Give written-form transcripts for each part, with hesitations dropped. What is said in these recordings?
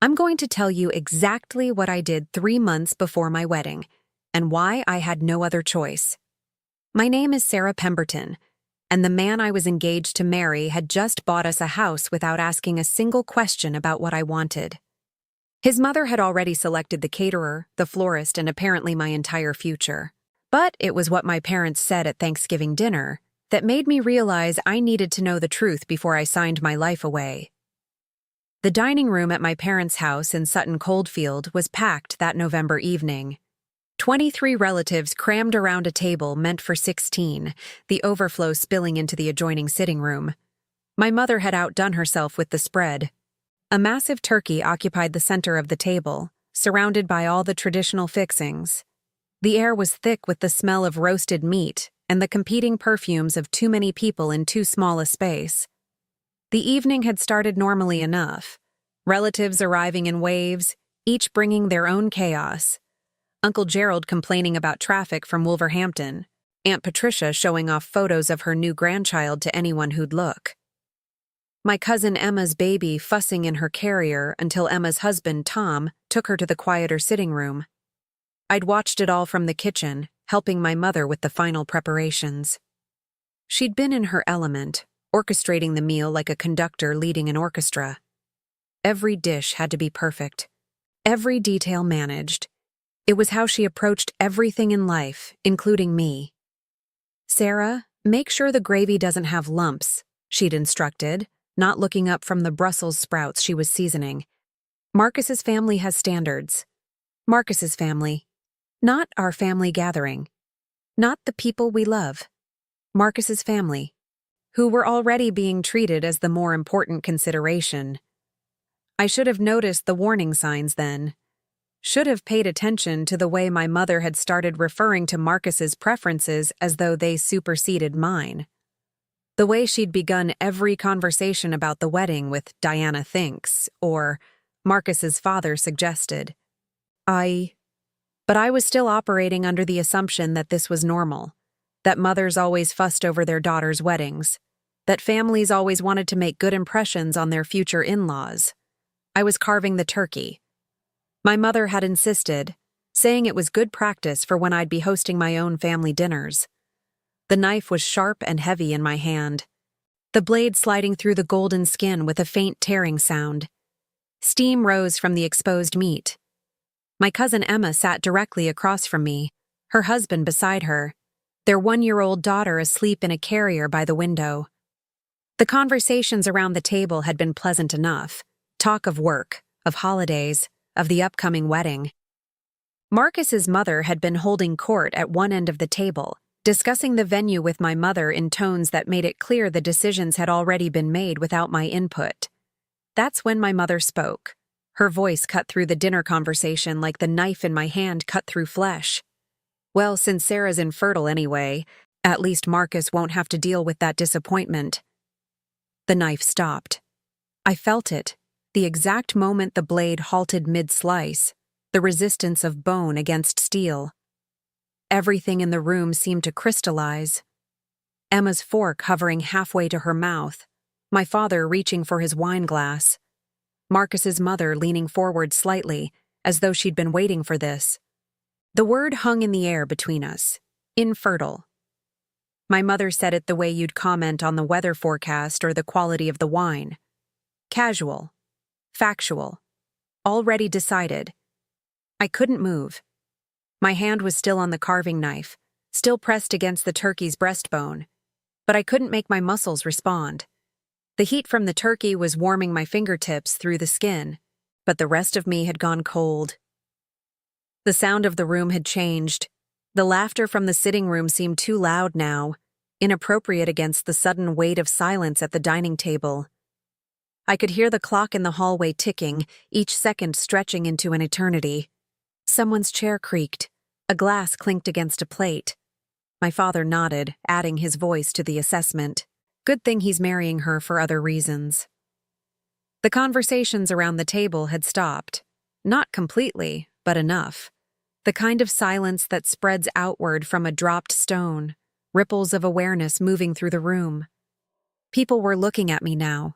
I'm going to tell you exactly what I did 3 months before my wedding, and why I had no other choice. My name is Sarah Pemberton, and the man I was engaged to marry had just bought us a house without asking a single question about what I wanted. His mother had already selected the caterer, the florist, and apparently my entire future. But it was what my parents said at Thanksgiving dinner that made me realize I needed to know the truth before I signed my life away. The dining room at my parents' house in Sutton Coldfield was packed that November evening. 23 relatives crammed around a table meant for 16, the overflow spilling into the adjoining sitting room. My mother had outdone herself with the spread. A massive turkey occupied the center of the table, surrounded by all the traditional fixings. The air was thick with the smell of roasted meat and the competing perfumes of too many people in too small a space. The evening had started normally enough, relatives arriving in waves, each bringing their own chaos. Uncle Gerald complaining about traffic from Wolverhampton, Aunt Patricia showing off photos of her new grandchild to anyone who'd look. My cousin Emma's baby fussing in her carrier until Emma's husband, Tom, took her to the quieter sitting room. I'd watched it all from the kitchen, helping my mother with the final preparations. She'd been in her element, orchestrating the meal like a conductor leading an orchestra. Every dish had to be perfect, every detail managed. It was how she approached everything in life, including me. "Sarah, make sure the gravy doesn't have lumps," she'd instructed, not looking up from the Brussels sprouts she was seasoning. "Marcus's family has standards. Marcus's family. Not our family gathering. Not the people we love. Marcus's family, who were already being treated as the more important consideration. I should have noticed the warning signs then. Should have paid attention to the way my mother had started referring to Marcus's preferences as though they superseded mine. The way she'd begun every conversation about the wedding with "Diana thinks," or "Marcus's father suggested." But I was still operating under the assumption that this was normal, that mothers always fussed over their daughters' weddings, that families always wanted to make good impressions on their future in-laws. I was carving the turkey. My mother had insisted, saying it was good practice for when I'd be hosting my own family dinners. The knife was sharp and heavy in my hand, the blade sliding through the golden skin with a faint tearing sound. Steam rose from the exposed meat. My cousin Emma sat directly across from me, her husband beside her, their 1-year-old daughter asleep in a carrier by the window. The conversations around the table had been pleasant enough. Talk of work, of holidays, of the upcoming wedding. Marcus's mother had been holding court at one end of the table, discussing the venue with my mother in tones that made it clear the decisions had already been made without my input. That's when my mother spoke. Her voice cut through the dinner conversation like the knife in my hand cut through flesh. "Well, since Sarah's infertile anyway, at least Marcus won't have to deal with that disappointment." The knife stopped. I felt it, the exact moment the blade halted mid-slice, the resistance of bone against steel. Everything in the room seemed to crystallize. Emma's fork hovering halfway to her mouth, my father reaching for his wine glass, Marcus's mother leaning forward slightly, as though she'd been waiting for this. The word hung in the air between us. Infertile. My mother said it the way you'd comment on the weather forecast or the quality of the wine. Casual. Factual. Already decided. I couldn't move. My hand was still on the carving knife, still pressed against the turkey's breastbone, but I couldn't make my muscles respond. The heat from the turkey was warming my fingertips through the skin, but the rest of me had gone cold. The sound of the room had changed. The laughter from the sitting room seemed too loud now, inappropriate against the sudden weight of silence at the dining table. I could hear the clock in the hallway ticking, each second stretching into an eternity. Someone's chair creaked. A glass clinked against a plate. My father nodded, adding his voice to the assessment. Good thing he's marrying her for other reasons. The conversations around the table had stopped. Not completely, but enough. The kind of silence that spreads outward from a dropped stone, ripples of awareness moving through the room. People were looking at me now.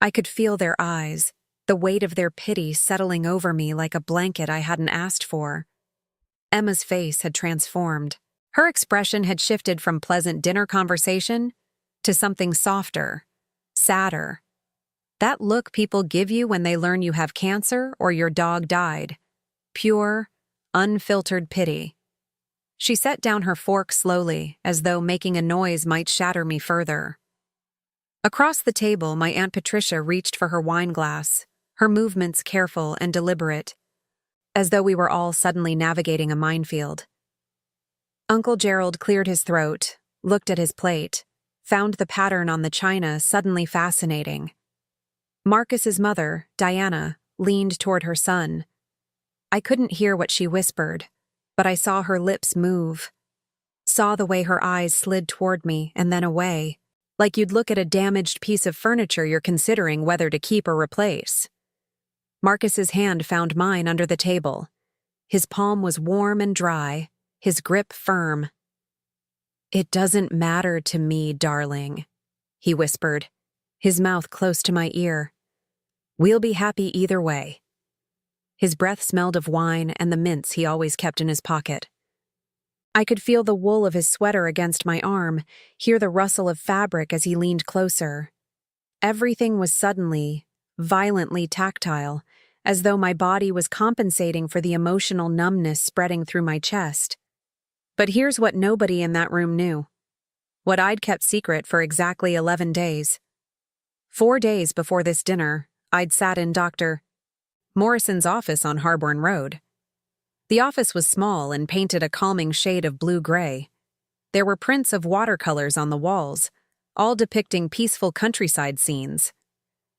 I could feel their eyes, the weight of their pity settling over me like a blanket I hadn't asked for. Emma's face had transformed. Her expression had shifted from pleasant dinner conversation to something softer, sadder. That look people give you when they learn you have cancer or your dog died. Pure, unfiltered pity. She set down her fork slowly, as though making a noise might shatter me further. Across the table, my Aunt Patricia reached for her wine glass, her movements careful and deliberate, as though we were all suddenly navigating a minefield. Uncle Gerald cleared his throat, looked at his plate, found the pattern on the china suddenly fascinating. Marcus's mother, Diana, leaned toward her son. I couldn't hear what she whispered, but I saw her lips move, saw the way her eyes slid toward me and then away, like you'd look at a damaged piece of furniture you're considering whether to keep or replace. Marcus's hand found mine under the table. His palm was warm and dry, his grip firm. "It doesn't matter to me, darling," he whispered, his mouth close to my ear. "We'll be happy either way." His breath smelled of wine and the mints he always kept in his pocket. I could feel the wool of his sweater against my arm, hear the rustle of fabric as he leaned closer. Everything was suddenly, violently tactile, as though my body was compensating for the emotional numbness spreading through my chest. But here's what nobody in that room knew. What I'd kept secret for exactly 11 days. 4 days before this dinner, I'd sat in Dr. Morrison's office on Harborne Road. The office was small and painted a calming shade of blue-gray. There were prints of watercolors on the walls, all depicting peaceful countryside scenes.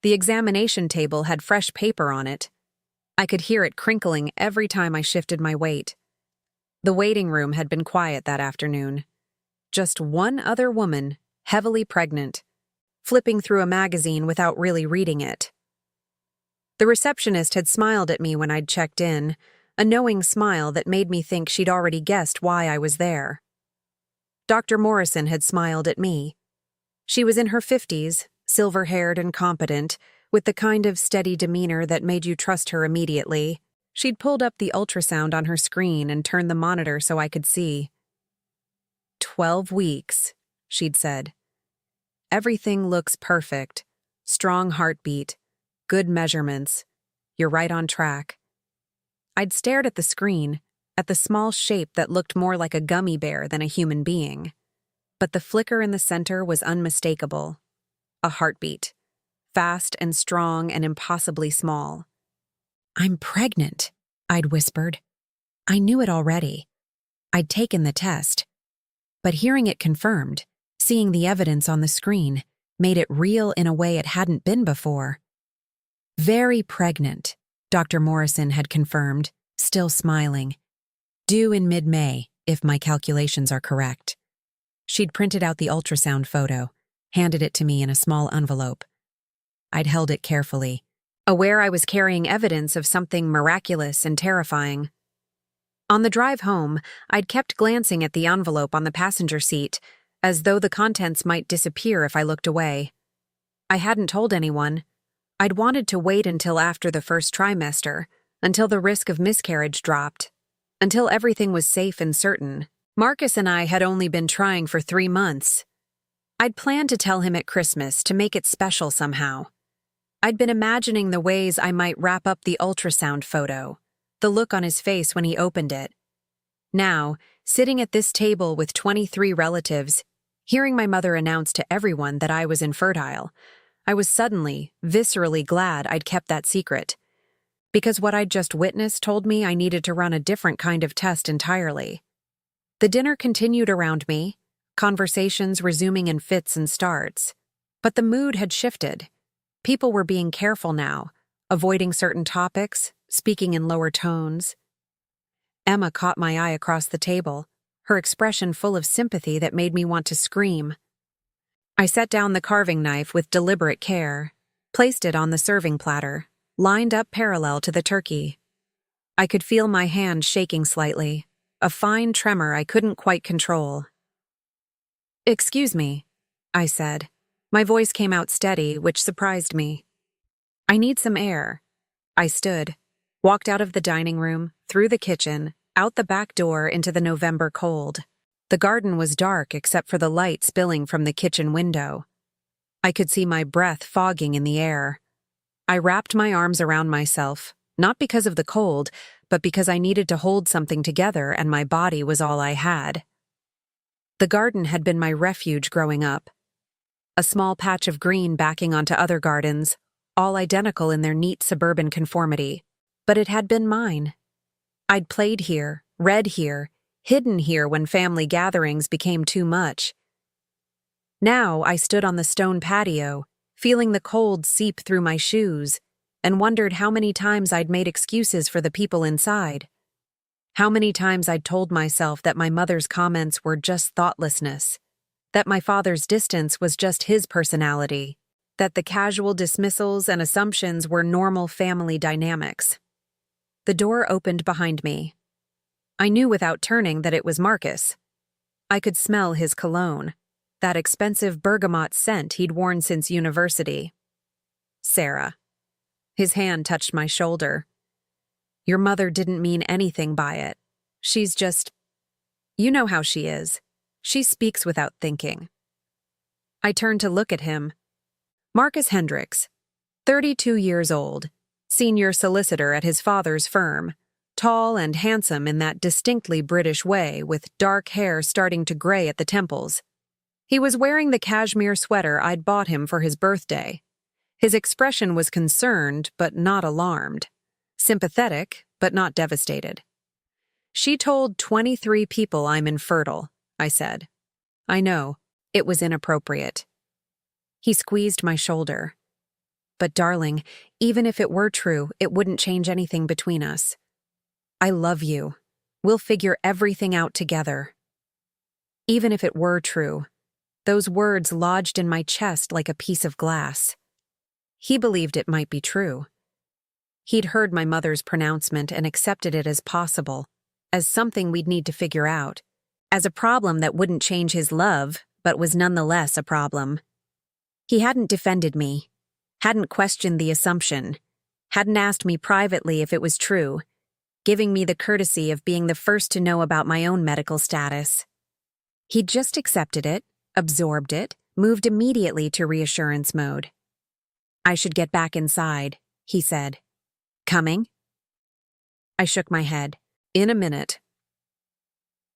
The examination table had fresh paper on it. I could hear it crinkling every time I shifted my weight. The waiting room had been quiet that afternoon. Just one other woman, heavily pregnant, flipping through a magazine without really reading it. The receptionist had smiled at me when I'd checked in, a knowing smile that made me think she'd already guessed why I was there. Dr. Morrison had smiled at me. She was in her 50s, silver-haired and competent, with the kind of steady demeanor that made you trust her immediately. She'd pulled up the ultrasound on her screen and turned the monitor so I could see. 12 weeks, she'd said. Everything looks perfect. Strong heartbeat. Good measurements. You're right on track. I'd stared at the screen, at the small shape that looked more like a gummy bear than a human being. But the flicker in the center was unmistakable. A heartbeat. Fast and strong and impossibly small. "I'm pregnant," I'd whispered. I knew it already. I'd taken the test. But hearing it confirmed, seeing the evidence on the screen, made it real in a way it hadn't been before. "Very pregnant," Dr. Morrison had confirmed, still smiling. "Due in mid-May, if my calculations are correct." She'd printed out the ultrasound photo, handed it to me in a small envelope. I'd held it carefully, aware I was carrying evidence of something miraculous and terrifying. On the drive home, I'd kept glancing at the envelope on the passenger seat, as though the contents might disappear if I looked away. I hadn't told anyone. I'd wanted to wait until after the first trimester, until the risk of miscarriage dropped, until everything was safe and certain. Marcus and I had only been trying for 3 months. I'd planned to tell him at Christmas to make it special somehow. I'd been imagining the ways I might wrap up the ultrasound photo, the look on his face when he opened it. Now, sitting at this table with 23 relatives, hearing my mother announce to everyone that I was infertile, I was suddenly, viscerally glad I'd kept that secret. Because what I'd just witnessed told me I needed to run a different kind of test entirely. The dinner continued around me, conversations resuming in fits and starts. But the mood had shifted. People were being careful now, avoiding certain topics, speaking in lower tones. Emma caught my eye across the table, her expression full of sympathy that made me want to scream. I set down the carving knife with deliberate care, placed it on the serving platter, lined up parallel to the turkey. I could feel my hand shaking slightly, a fine tremor I couldn't quite control. "Excuse me," I said. My voice came out steady, which surprised me. "I need some air." I stood, walked out of the dining room, through the kitchen, out the back door into the November cold. The garden was dark except for the light spilling from the kitchen window. I could see my breath fogging in the air. I wrapped my arms around myself, not because of the cold, but because I needed to hold something together and my body was all I had. The garden had been my refuge growing up. A small patch of green backing onto other gardens, all identical in their neat suburban conformity. But it had been mine. I'd played here, read here, hidden here when family gatherings became too much. Now I stood on the stone patio, feeling the cold seep through my shoes, and wondered how many times I'd made excuses for the people inside. How many times I'd told myself that my mother's comments were just thoughtlessness, that my father's distance was just his personality, that the casual dismissals and assumptions were normal family dynamics. The door opened behind me. I knew without turning that it was Marcus. I could smell his cologne, that expensive bergamot scent he'd worn since university. Sarah. His hand touched my shoulder. Your mother didn't mean anything by it. She's just... You know how she is. She speaks without thinking. I turned to look at him. Marcus Hendricks, 32 years old, senior solicitor at his father's firm, tall and handsome in that distinctly British way, with dark hair starting to gray at the temples. He was wearing the cashmere sweater I'd bought him for his birthday. His expression was concerned, but not alarmed. Sympathetic, but not devastated. She told 23 people I'm infertile, I said. I know, it was inappropriate. He squeezed my shoulder. But darling, even if it were true, it wouldn't change anything between us. I love you. We'll figure everything out together. Even if it were true, those words lodged in my chest like a piece of glass. He believed it might be true. He'd heard my mother's pronouncement and accepted it as possible, as something we'd need to figure out, as a problem that wouldn't change his love, but was nonetheless a problem. He hadn't defended me, hadn't questioned the assumption, hadn't asked me privately if it was true, giving me the courtesy of being the first to know about my own medical status. He'd just accepted it, absorbed it, moved immediately to reassurance mode. I should get back inside, he said. Coming? I shook my head. In a minute.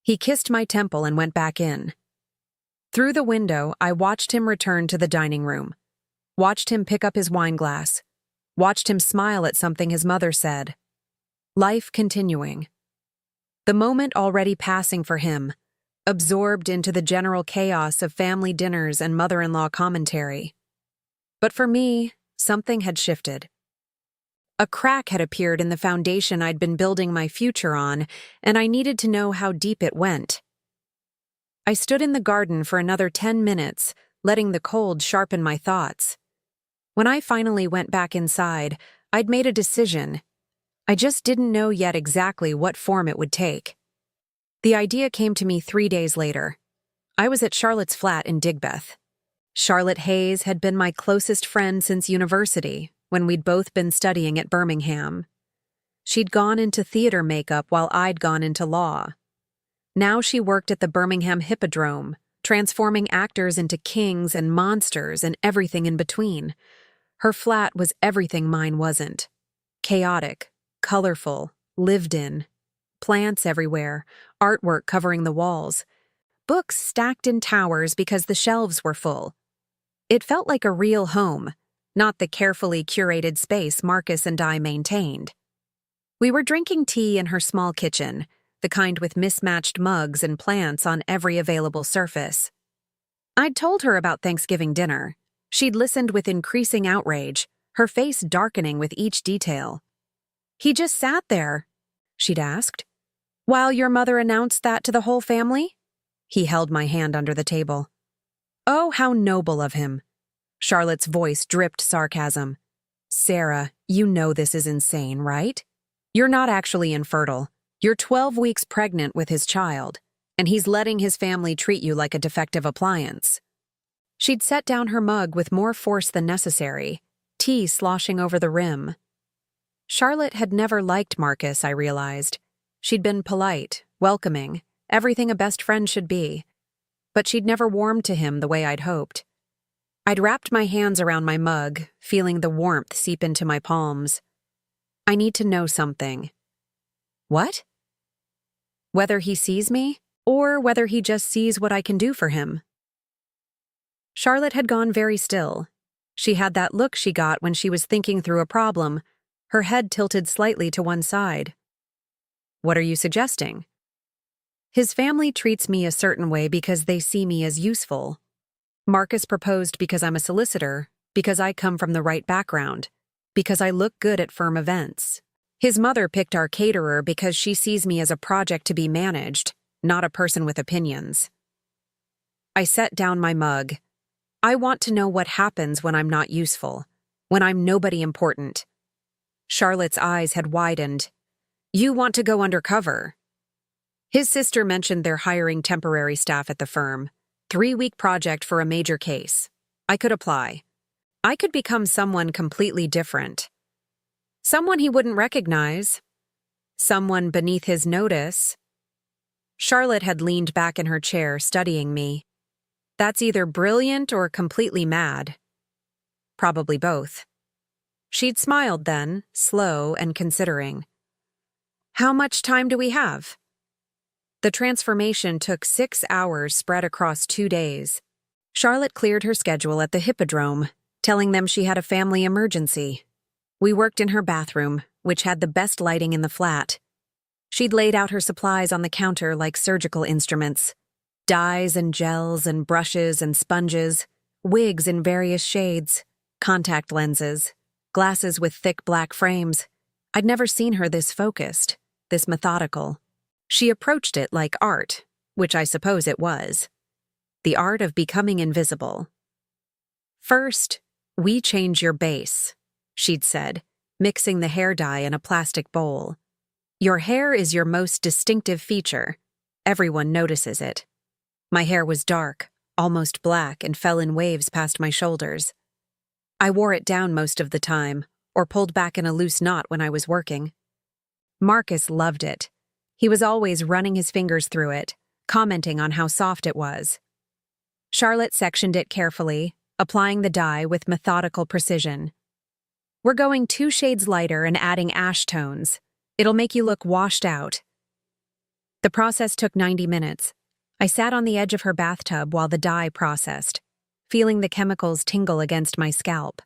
He kissed my temple and went back in. Through the window, I watched him return to the dining room, watched him pick up his wine glass, watched him smile at something his mother said. Life continuing. The moment already passing for him, absorbed into the general chaos of family dinners and mother-in-law commentary. But for me, something had shifted. A crack had appeared in the foundation I'd been building my future on, and I needed to know how deep it went. I stood in the garden for another 10 minutes, letting the cold sharpen my thoughts. When I finally went back inside, I'd made a decision. I just didn't know yet exactly what form it would take. The idea came to me 3 days later. I was at Charlotte's flat in Digbeth. Charlotte Hayes had been my closest friend since university, when we'd both been studying at Birmingham. She'd gone into theater makeup while I'd gone into law. Now she worked at the Birmingham Hippodrome, transforming actors into kings and monsters and everything in between. Her flat was everything mine wasn't. Chaotic, colorful, lived in. Plants everywhere, artwork covering the walls. Books stacked in towers because the shelves were full. It felt like a real home, not the carefully curated space Marcus and I maintained. We were drinking tea in her small kitchen, the kind with mismatched mugs and plants on every available surface. I'd told her about Thanksgiving dinner. She'd listened with increasing outrage, her face darkening with each detail. He just sat there, she'd asked, while your mother announced that to the whole family? He held my hand under the table. Oh, how noble of him. Charlotte's voice dripped sarcasm. Sarah, you know this is insane, right? You're not actually infertile. You're 12 weeks pregnant with his child, and he's letting his family treat you like a defective appliance. She'd set down her mug with more force than necessary, tea sloshing over the rim. Charlotte had never liked Marcus, I realized. She'd been polite, welcoming, everything a best friend should be. But she'd never warmed to him the way I'd hoped. I'd wrapped my hands around my mug, feeling the warmth seep into my palms. I need to know something. What? Whether he sees me, or whether he just sees what I can do for him. Charlotte had gone very still. She had that look she got when she was thinking through a problem, her head tilted slightly to one side. What are you suggesting? His family treats me a certain way because they see me as useful. Marcus proposed because I'm a solicitor, because I come from the right background, because I look good at firm events. His mother picked our caterer because she sees me as a project to be managed, not a person with opinions. I set down my mug. I want to know what happens when I'm not useful, when I'm nobody important. Charlotte's eyes had widened. You want to go undercover? His sister mentioned they're hiring temporary staff at the firm. 3-week project for a major case. I could apply. I could become someone completely different. Someone he wouldn't recognize. Someone beneath his notice. Charlotte had leaned back in her chair, studying me. That's either brilliant or completely mad. Probably both. She'd smiled then, slow and considering. How much time do we have? The transformation took 6 hours spread across 2 days. Charlotte cleared her schedule at the Hippodrome, telling them she had a family emergency. We worked in her bathroom, which had the best lighting in the flat. She'd laid out her supplies on the counter like surgical instruments. Dyes and gels and brushes and sponges, wigs in various shades, contact lenses, glasses with thick black frames. I'd never seen her this focused, this methodical. She approached it like art, which I suppose it was. The art of becoming invisible. First, we change your base, she'd said, mixing the hair dye in a plastic bowl. Your hair is your most distinctive feature. Everyone notices it. My hair was dark, almost black, and fell in waves past my shoulders. I wore it down most of the time, or pulled back in a loose knot when I was working. Marcus loved it. He was always running his fingers through it, commenting on how soft it was. Charlotte sectioned it carefully, applying the dye with methodical precision. We're going 2 shades lighter and adding ash tones. It'll make you look washed out. The process took 90 minutes. I sat on the edge of her bathtub while the dye processed, feeling the chemicals tingle against my scalp.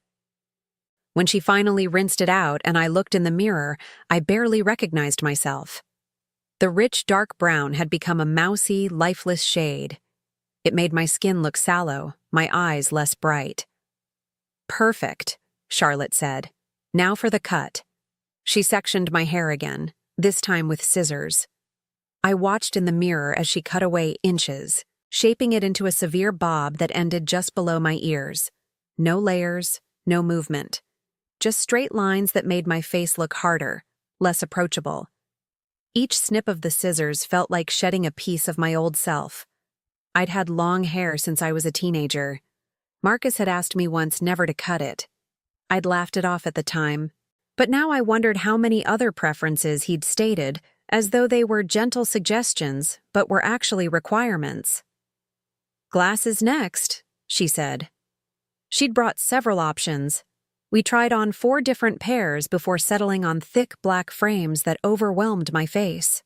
When she finally rinsed it out and I looked in the mirror, I barely recognized myself. The rich dark brown had become a mousy, lifeless shade. It made my skin look sallow, my eyes less bright. Perfect, Charlotte said. Now for the cut. She sectioned my hair again, this time with scissors. I watched in the mirror as she cut away inches, shaping it into a severe bob that ended just below my ears. No layers, no movement. Just straight lines that made my face look harder, less approachable. Each snip of the scissors felt like shedding a piece of my old self. I'd had long hair since I was a teenager. Marcus had asked me once never to cut it. I'd laughed it off at the time, but now I wondered how many other preferences he'd stated, as though they were gentle suggestions, but were actually requirements. Glasses next, she said. She'd brought several options. We tried on 4 different pairs before settling on thick black frames that overwhelmed my face.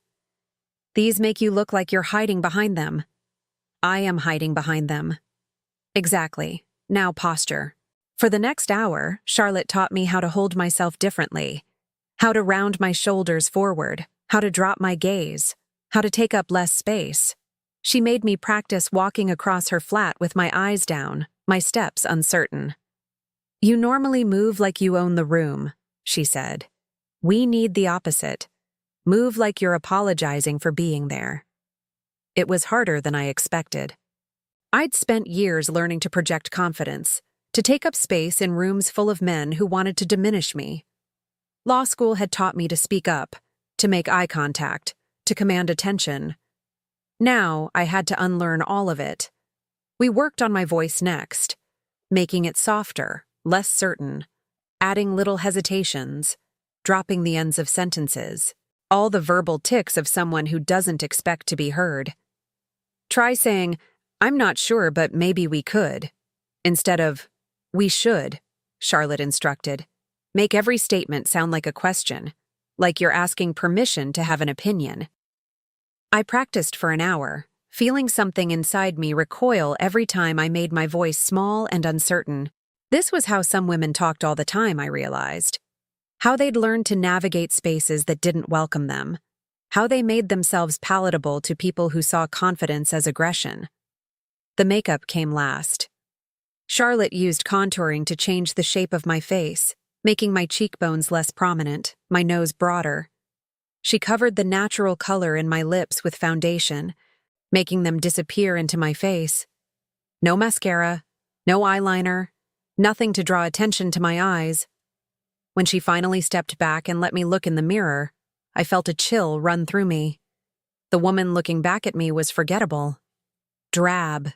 These make you look like you're hiding behind them. I am hiding behind them. Exactly. Now posture. For the next hour, Charlotte taught me how to hold myself differently, how to round my shoulders forward, how to drop my gaze, how to take up less space. She made me practice walking across her flat with my eyes down, my steps uncertain. You normally move like you own the room, she said. We need the opposite. Move like you're apologizing for being there. It was harder than I expected. I'd spent years learning to project confidence, to take up space in rooms full of men who wanted to diminish me. Law school had taught me to speak up, to make eye contact, to command attention. Now I had to unlearn all of it. We worked on my voice next, making it softer, less certain, adding little hesitations. dropping the ends of sentences. All the verbal tics of someone who doesn't expect to be heard. Try saying, "I'm not sure, but maybe we could," instead of, "We should," Charlotte instructed. Make every statement sound like a question, like you're asking permission to have an opinion. I practiced for an hour, feeling something inside me recoil every time I made my voice small and uncertain. This was how some women talked all the time, I realized. How they'd learned to navigate spaces that didn't welcome them. How they made themselves palatable to people who saw confidence as aggression. The makeup came last. Charlotte used contouring to change the shape of my face, making my cheekbones less prominent, my nose broader. She covered the natural color in my lips with foundation, making them disappear into my face. No mascara, no eyeliner, nothing to draw attention to my eyes. When she finally stepped back and let me look in the mirror, I felt a chill run through me. The woman looking back at me was forgettable. Drab.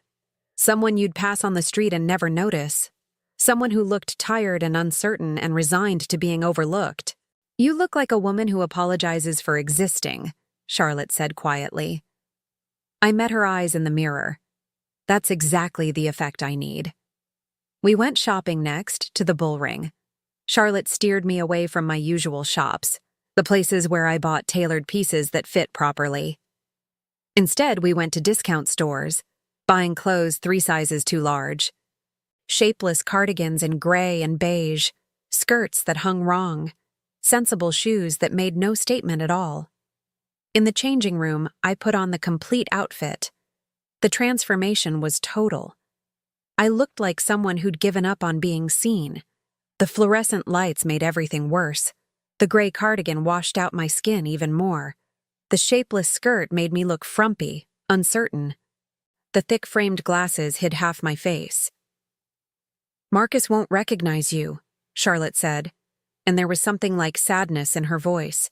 Someone you'd pass on the street and never notice. Someone who looked tired and uncertain and resigned to being overlooked. "You look like a woman who apologizes for existing," Charlotte said quietly. I met her eyes in the mirror. That's exactly the effect I need. We went shopping next to the Bull Ring. Charlotte steered me away from my usual shops, the places where I bought tailored pieces that fit properly. Instead, we went to discount stores, buying clothes 3 sizes too large. Shapeless cardigans in gray and beige, skirts that hung wrong, sensible shoes that made no statement at all. In the changing room, I put on the complete outfit. The transformation was total. I looked like someone who'd given up on being seen. The fluorescent lights made everything worse. The gray cardigan washed out my skin even more. The shapeless skirt made me look frumpy, uncertain. The thick framed glasses hid half my face. "Marcus won't recognize you," Charlotte said, and there was something like sadness in her voice.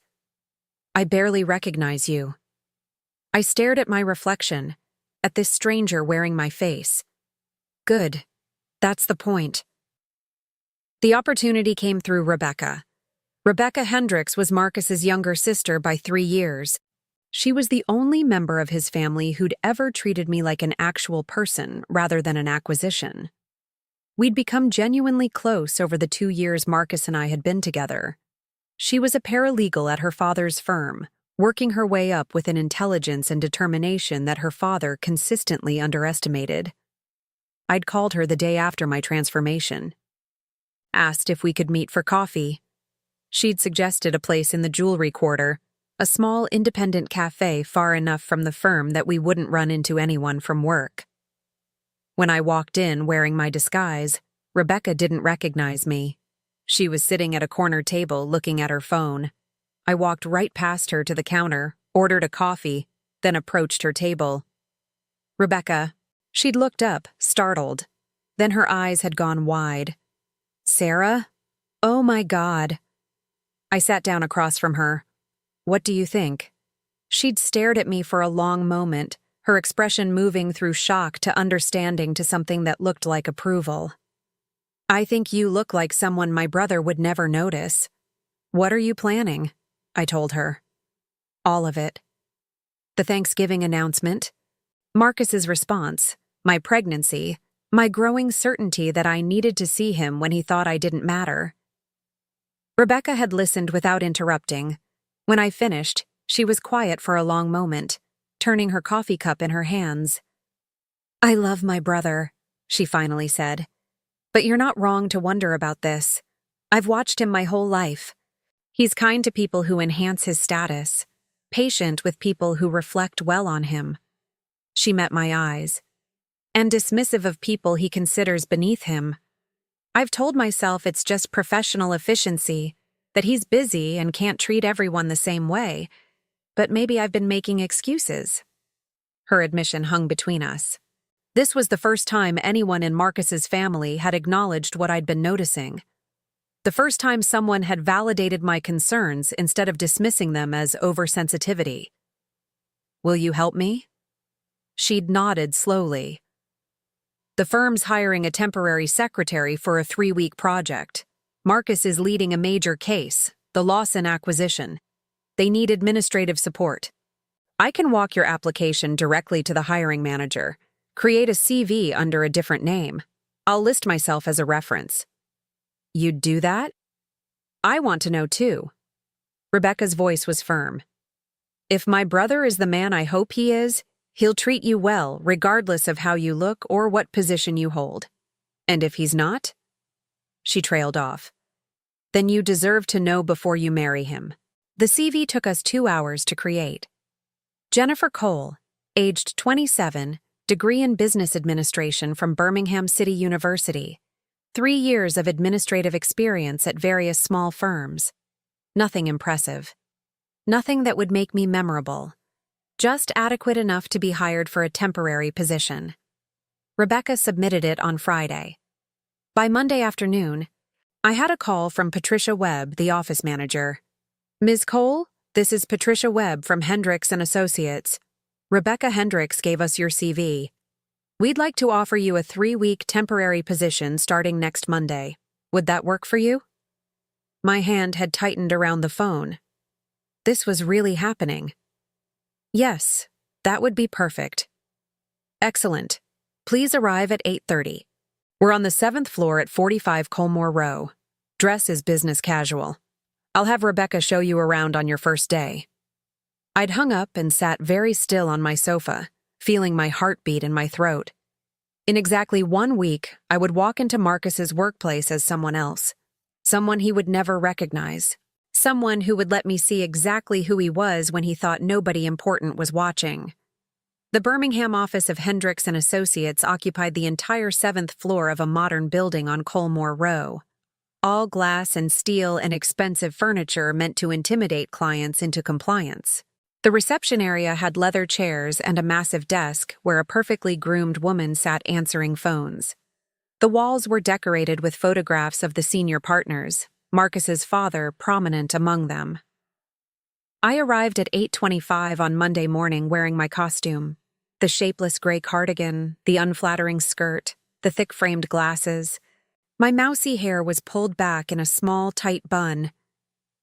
"I barely recognize you." I stared at my reflection, at this stranger wearing my face. Good. That's the point. The opportunity came through Rebecca. Rebecca Hendricks was Marcus's younger sister by 3 years. She was the only member of his family who'd ever treated me like an actual person rather than an acquisition. We'd become genuinely close over the 2 years Marcus and I had been together. She was a paralegal at her father's firm, working her way up with an intelligence and determination that her father consistently underestimated. I'd called her the day after my transformation. Asked if we could meet for coffee. She'd suggested a place in the jewelry quarter, a small independent cafe far enough from the firm that we wouldn't run into anyone from work. When I walked in wearing my disguise, Rebecca didn't recognize me. She was sitting at a corner table looking at her phone. I walked right past her to the counter, ordered a coffee, then approached her table. "Rebecca." She'd looked up, startled. Then her eyes had gone wide. "Sarah? Oh my God." I sat down across from her. "What do you think?" She'd stared at me for a long moment, her expression moving through shock to understanding to something that looked like approval. "I think you look like someone my brother would never notice." "What are you planning?" I told her. "All of it." The Thanksgiving announcement, Marcus's response, my pregnancy, my growing certainty that I needed to see him when he thought I didn't matter. Rebecca had listened without interrupting. When I finished, she was quiet for a long moment, turning her coffee cup in her hands. "I love my brother," she finally said. "But you're not wrong to wonder about this. I've watched him my whole life. He's kind to people who enhance his status, patient with people who reflect well on him." She met my eyes. "And dismissive of people he considers beneath him. I've told myself it's just professional efficiency, that he's busy and can't treat everyone the same way, but maybe I've been making excuses." Her admission hung between us. This was the first time anyone in Marcus's family had acknowledged what I'd been noticing. The first time someone had validated my concerns instead of dismissing them as oversensitivity. "Will you help me?" She'd nodded slowly. "The firm's hiring a temporary secretary for a 3-week project. Marcus is leading a major case, the Lawson acquisition. They need administrative support. I can walk your application directly to the hiring manager. Create a CV under a different name. I'll list myself as a reference. You'd do that? I want to know too. Rebecca's voice was firm. If my brother is the man I hope he is, he'll treat you well regardless of how you look or what position you hold. And if he's not? She trailed off. Then you deserve to know before you marry him. The CV took us 2 hours to create. Jennifer Cole, aged 27, degree in business administration from Birmingham City University. 3 years of administrative experience at various small firms. Nothing impressive. Nothing that would make me memorable. Just adequate enough to be hired for a temporary position. Rebecca submitted it on Friday. By Monday afternoon, I had a call from Patricia Webb, the office manager. Ms. Cole, this is Patricia Webb from Hendricks & Associates. Rebecca Hendricks gave us your CV. We'd like to offer you a 3-week temporary position starting next Monday. Would that work for you? My hand had tightened around the phone. This was really happening. Yes, that would be perfect. Excellent. Please arrive at 8:30. We're on the 7th floor at 45 Colmore Row. Dress is business casual. I'll have Rebecca show you around on your first day. I'd hung up and sat very still on my sofa, feeling my heartbeat in my throat. In exactly 1 week, I would walk into Marcus's workplace as someone else. Someone he would never recognize. Someone who would let me see exactly who he was when he thought nobody important was watching. The Birmingham office of Hendricks & Associates occupied the entire 7th floor of a modern building on Colmore Row. All glass and steel and expensive furniture meant to intimidate clients into compliance. The reception area had leather chairs and a massive desk where a perfectly groomed woman sat answering phones. The walls were decorated with photographs of the senior partners, Marcus's father prominent among them. I arrived at 8:25 on Monday morning wearing my costume. The shapeless gray cardigan, the unflattering skirt, the thick-framed glasses. My mousy hair was pulled back in a small, tight bun.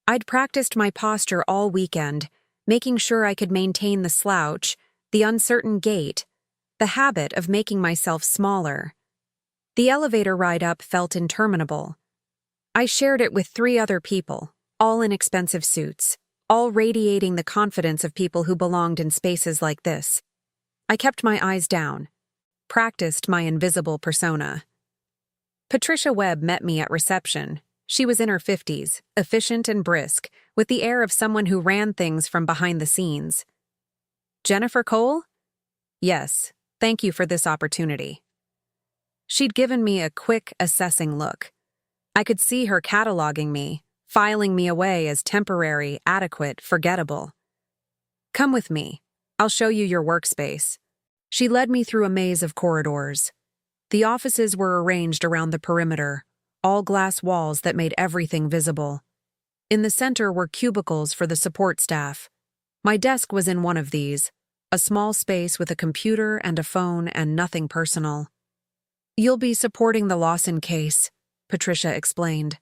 I'd practiced my posture all weekend, making sure I could maintain the slouch, the uncertain gait, the habit of making myself smaller. The elevator ride up felt interminable. I shared it with 3 other people, all in expensive suits, all radiating the confidence of people who belonged in spaces like this. I kept my eyes down, practiced my invisible persona. Patricia Webb met me at reception. She was in her 50s, efficient and brisk, with the air of someone who ran things from behind the scenes. Jennifer Cole? Yes, thank you for this opportunity. She'd given me a quick, assessing look. I could see her cataloging me, filing me away as temporary, adequate, forgettable. Come with me. I'll show you your workspace. She led me through a maze of corridors. The offices were arranged around the perimeter, all glass walls that made everything visible. In the center were cubicles for the support staff. My desk was in one of these, a small space with a computer and a phone and nothing personal. You'll be supporting the Lawson case, Patricia explained.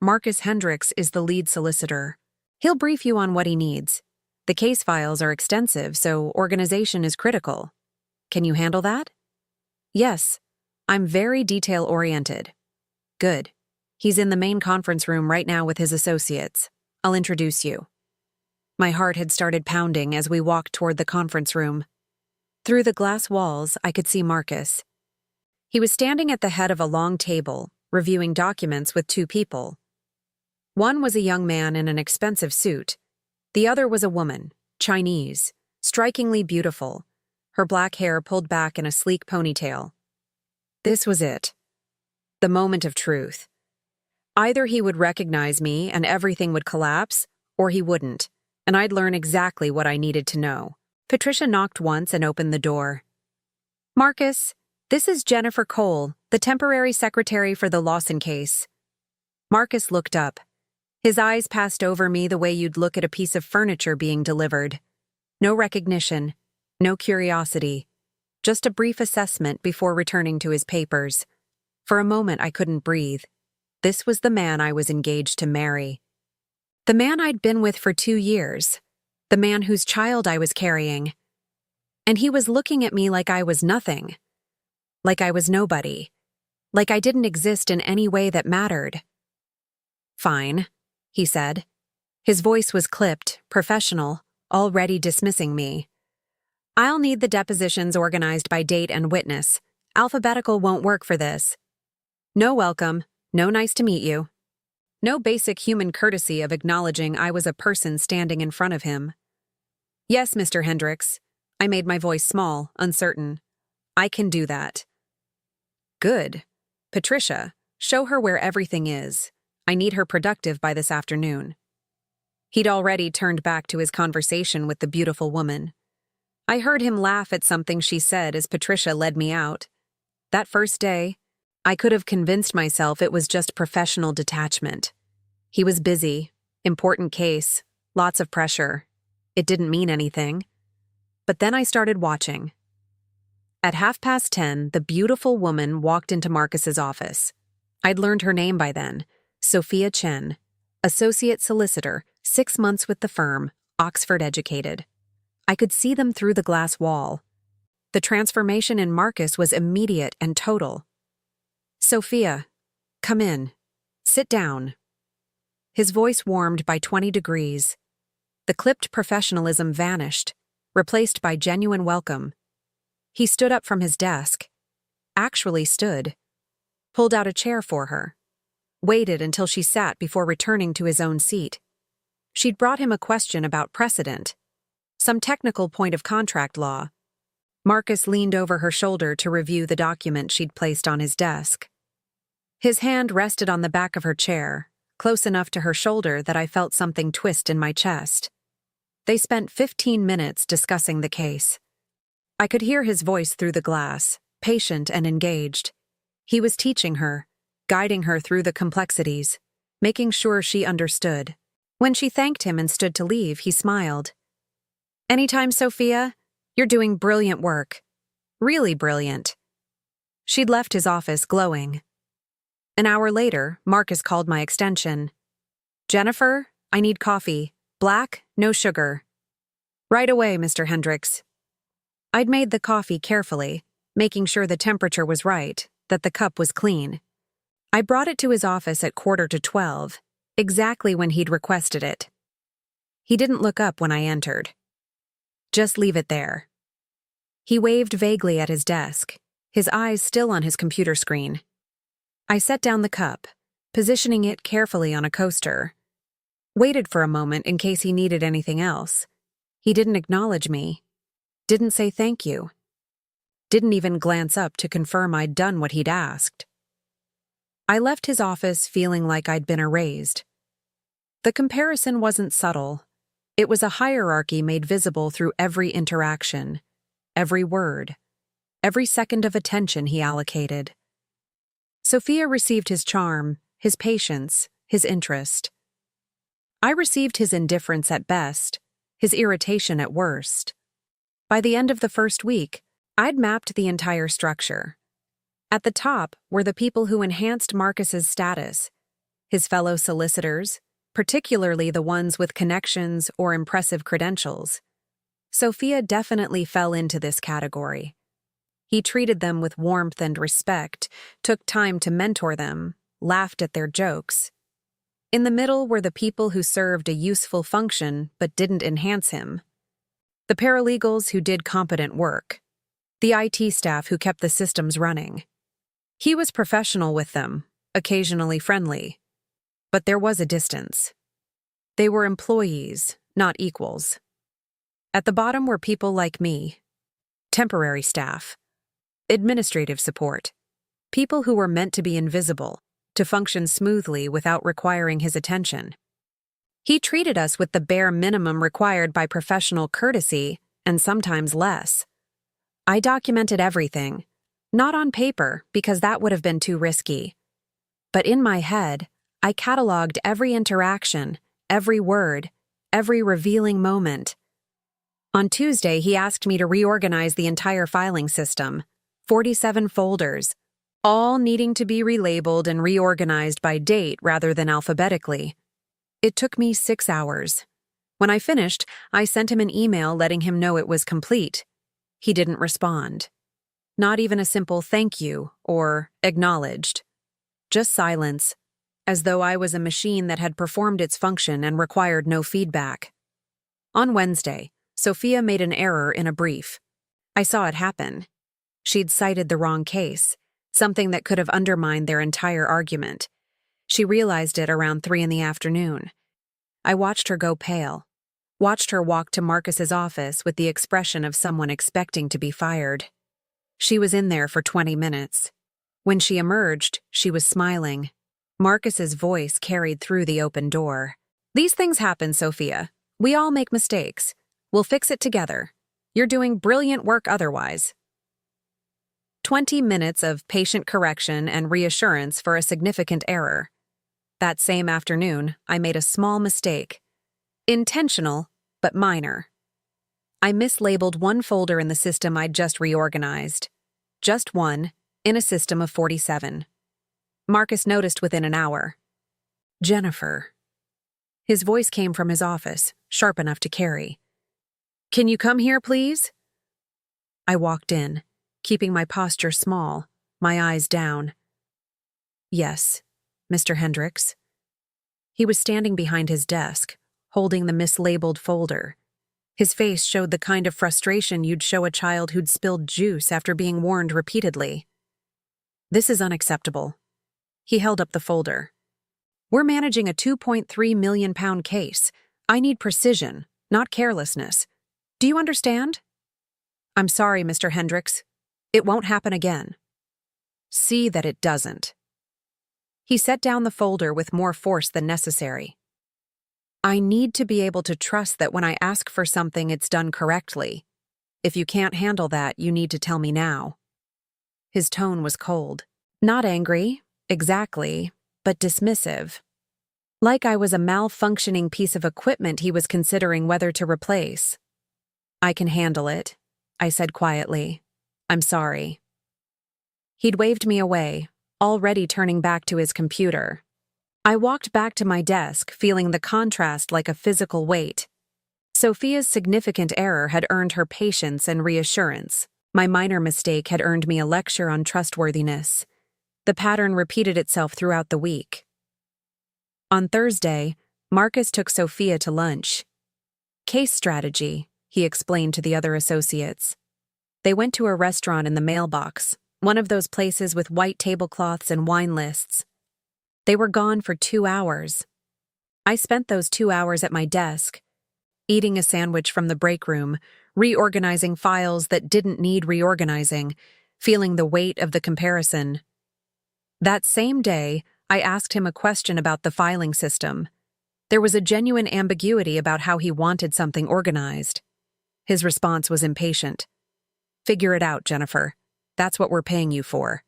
Marcus Hendricks is the lead solicitor. He'll brief you on what he needs. The case files are extensive, so organization is critical. Can you handle that? Yes. I'm very detail-oriented. Good. He's in the main conference room right now with his associates. I'll introduce you. My heart had started pounding as we walked toward the conference room. Through the glass walls, I could see Marcus. He was standing at the head of a long table, reviewing documents with 2 people. One was a young man in an expensive suit. The other was a woman, Chinese, strikingly beautiful, her black hair pulled back in a sleek ponytail. This was it. The moment of truth. Either he would recognize me and everything would collapse, or he wouldn't, and I'd learn exactly what I needed to know. Patricia knocked once and opened the door. Marcus, this is Jennifer Cole, the temporary secretary for the Lawson case. Marcus looked up. His eyes passed over me the way you'd look at a piece of furniture being delivered. No recognition, no curiosity. Just a brief assessment before returning to his papers. For a moment I couldn't breathe. This was the man I was engaged to marry. The man I'd been with for 2 years. The man whose child I was carrying. And he was looking at me like I was nothing. Like I was nobody. Like I didn't exist in any way that mattered. "Fine," he said. His voice was clipped, professional, already dismissing me. "I'll need the depositions organized by date and witness. Alphabetical won't work for this. No welcome, no nice to meet you. No basic human courtesy of acknowledging I was a person standing in front of him. Yes, Mr. Hendricks." I made my voice small, uncertain. "I can do that." "Good. Patricia, show her where everything is. I need her productive by this afternoon." He'd already turned back to his conversation with the beautiful woman. I heard him laugh at something she said as Patricia led me out. That first day, I could have convinced myself it was just professional detachment. He was busy, important case, lots of pressure. It didn't mean anything. But then I started watching. At 10:30, the beautiful woman walked into Marcus's office. I'd learned her name by then, Sophia Chen, associate solicitor, 6 months with the firm, Oxford educated. I could see them through the glass wall. The transformation in Marcus was immediate and total. "Sophia, come in. Sit down." His voice warmed by 20 degrees. The clipped professionalism vanished, replaced by genuine welcome. He stood up from his desk. Actually stood. Pulled out a chair for her. Waited until she sat before returning to his own seat. She'd brought him a question about precedent. Some technical point of contract law. Marcus leaned over her shoulder to review the document she'd placed on his desk. His hand rested on the back of her chair, close enough to her shoulder that I felt something twist in my chest. They spent 15 minutes discussing the case. I could hear his voice through the glass, patient and engaged. He was teaching her, guiding her through the complexities, making sure she understood. When she thanked him and stood to leave, he smiled. "Anytime, Sophia. You're doing brilliant work. Really brilliant." She'd left his office glowing. An hour later, Marcus called my extension. "Jennifer, I need coffee. Black, no sugar." "Right away, Mr. Hendricks." I'd made the coffee carefully, making sure the temperature was right, that the cup was clean. I brought it to his office at 11:45, exactly when he'd requested it. He didn't look up when I entered. "Just leave it there." He waved vaguely at his desk, his eyes still on his computer screen. I set down the cup, positioning it carefully on a coaster. Waited for a moment in case he needed anything else. He didn't acknowledge me. Didn't say thank you. Didn't even glance up to confirm I'd done what he'd asked. I left his office feeling like I'd been erased. The comparison wasn't subtle. It was a hierarchy made visible through every interaction, every word, every second of attention he allocated. Sophia received his charm, his patience, his interest. I received his indifference at best, his irritation at worst. By the end of the first week, I'd mapped the entire structure. At the top were the people who enhanced Marcus's status, his fellow solicitors, particularly the ones with connections or impressive credentials. Sophia definitely fell into this category. He treated them with warmth and respect, took time to mentor them, laughed at their jokes. In the middle were the people who served a useful function but didn't enhance him. The paralegals who did competent work. The IT staff who kept the systems running. He was professional with them, occasionally friendly. But there was a distance. They were employees, not equals. At the bottom were people like me. Temporary staff. Administrative support. People who were meant to be invisible, to function smoothly without requiring his attention. He treated us with the bare minimum required by professional courtesy, and sometimes less. I documented everything, not on paper because that would have been too risky. But in my head, I cataloged every interaction, every word, every revealing moment. On Tuesday, he asked me to reorganize the entire filing system, 47 folders, all needing to be relabeled and reorganized by date rather than alphabetically. It took me 6 hours. When I finished, I sent him an email letting him know it was complete. He didn't respond. Not even a simple thank you or acknowledged. Just silence, as though I was a machine that had performed its function and required no feedback. On Wednesday, Sophia made an error in a brief. I saw it happen. She'd cited the wrong case, something that could have undermined their entire argument. She realized it around 3 in the afternoon. I watched her go pale, watched her walk to Marcus's office with the expression of someone expecting to be fired. She was in there for 20 minutes. When she emerged, she was smiling. Marcus's voice carried through the open door. "These things happen, Sophia. We all make mistakes. We'll fix it together. You're doing brilliant work otherwise." 20 minutes of patient correction and reassurance for a significant error. That same afternoon, I made a small mistake. Intentional, but minor. I mislabeled one folder in the system I'd just reorganized. Just one, in a system of 47. Marcus noticed within an hour. "Jennifer." His voice came from his office, sharp enough to carry. "Can you come here, please?" I walked in, keeping my posture small, my eyes down. "Yes, Mr. Hendricks." He was standing behind his desk, holding the mislabeled folder. His face showed the kind of frustration you'd show a child who'd spilled juice after being warned repeatedly. "This is unacceptable." He held up the folder. "We're managing a £2.3 million case. I need precision, not carelessness. Do you understand?" "I'm sorry, Mr. Hendricks. It won't happen again." "See that it doesn't." He set down the folder with more force than necessary. "I need to be able to trust that when I ask for something, it's done correctly. If you can't handle that, you need to tell me now." His tone was cold. Not angry, exactly, but dismissive. Like I was a malfunctioning piece of equipment he was considering whether to replace. "I can handle it," I said quietly. "I'm sorry." He'd waved me away, already turning back to his computer. I walked back to my desk, feeling the contrast like a physical weight. Sophia's significant error had earned her patience and reassurance. My minor mistake had earned me a lecture on trustworthiness. The pattern repeated itself throughout the week. On Thursday, Marcus took Sophia to lunch. "Case strategy," he explained to the other associates. They went to a restaurant in the mailbox, one of those places with white tablecloths and wine lists. They were gone for 2 hours. I spent those 2 hours at my desk, eating a sandwich from the break room, reorganizing files that didn't need reorganizing, feeling the weight of the comparison. That same day, I asked him a question about the filing system. There was a genuine ambiguity about how he wanted something organized. His response was impatient. "Figure it out, Jennifer. That's what we're paying you for."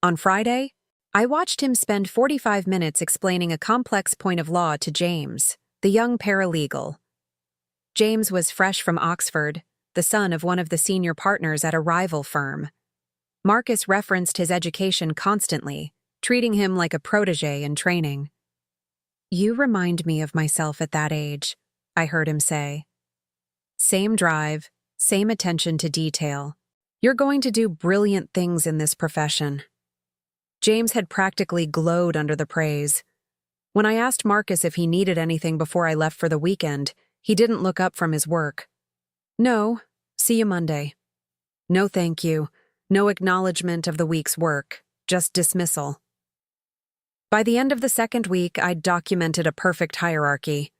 On Friday, I watched him spend 45 minutes explaining a complex point of law to James, the young paralegal. James was fresh from Oxford, the son of one of the senior partners at a rival firm. Marcus referenced his education constantly, treating him like a protege in training. "You remind me of myself at that age," I heard him say. "Same drive, same attention to detail. You're going to do brilliant things in this profession." James had practically glowed under the praise. When I asked Marcus if he needed anything before I left for the weekend, he didn't look up from his work. "No, see you Monday." No thank you, no acknowledgement of the week's work, just dismissal. By the end of the second week, I'd documented a perfect hierarchy.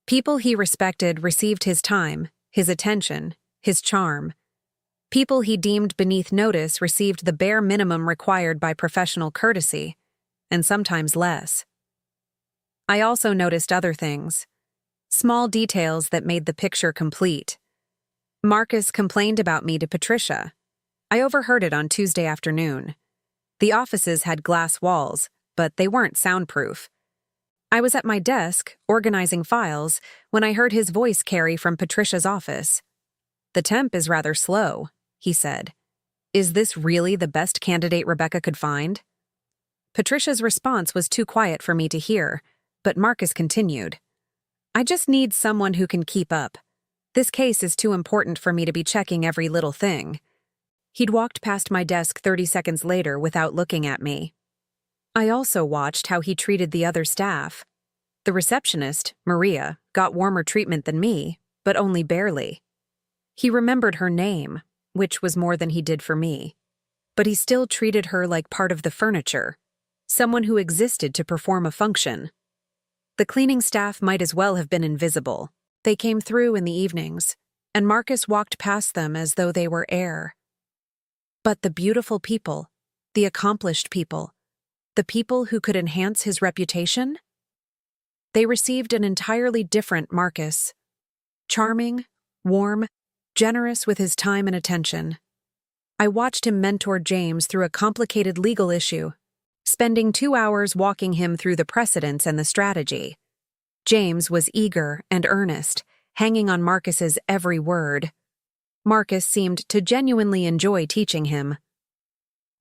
People he respected received his time, his attention, his charm. People he deemed beneath notice received the bare minimum required by professional courtesy, and sometimes less. I also noticed other things. Small details that made the picture complete. Marcus complained about me to Patricia. I overheard it on Tuesday afternoon. The offices had glass walls, but they weren't soundproof. I was at my desk, organizing files, when I heard his voice carry from Patricia's office. "The temp is rather slow," he said. "Is this really the best candidate Rebecca could find?" Patricia's response was too quiet for me to hear, but Marcus continued. I just need someone who can keep up. This case is too important for me to be checking every little thing. He'd walked past my desk 30 seconds later without looking at me. I also watched how he treated the other staff. The receptionist, Maria, got warmer treatment than me, but only barely. He remembered her name, which was more than he did for me. But he still treated her like part of the furniture, someone who existed to perform a function. The cleaning staff might as well have been invisible. They came through in the evenings, and Marcus walked past them as though they were air. But the beautiful people, the accomplished people, the people who could enhance his reputation? They received an entirely different Marcus. Charming, warm, generous with his time and attention. I watched him mentor James through a complicated legal issue, spending 2 hours walking him through the precedents and the strategy. James was eager and earnest, hanging on Marcus's every word. Marcus seemed to genuinely enjoy teaching him.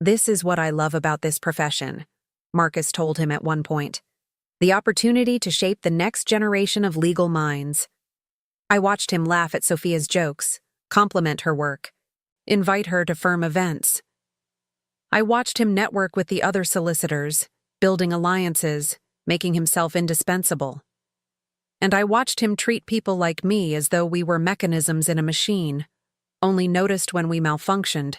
This is what I love about this profession, Marcus told him at one point. The opportunity to shape the next generation of legal minds. I watched him laugh at Sophia's jokes, compliment her work, invite her to firm events. I watched him network with the other solicitors, building alliances, making himself indispensable. And I watched him treat people like me as though we were mechanisms in a machine, only noticed when we malfunctioned.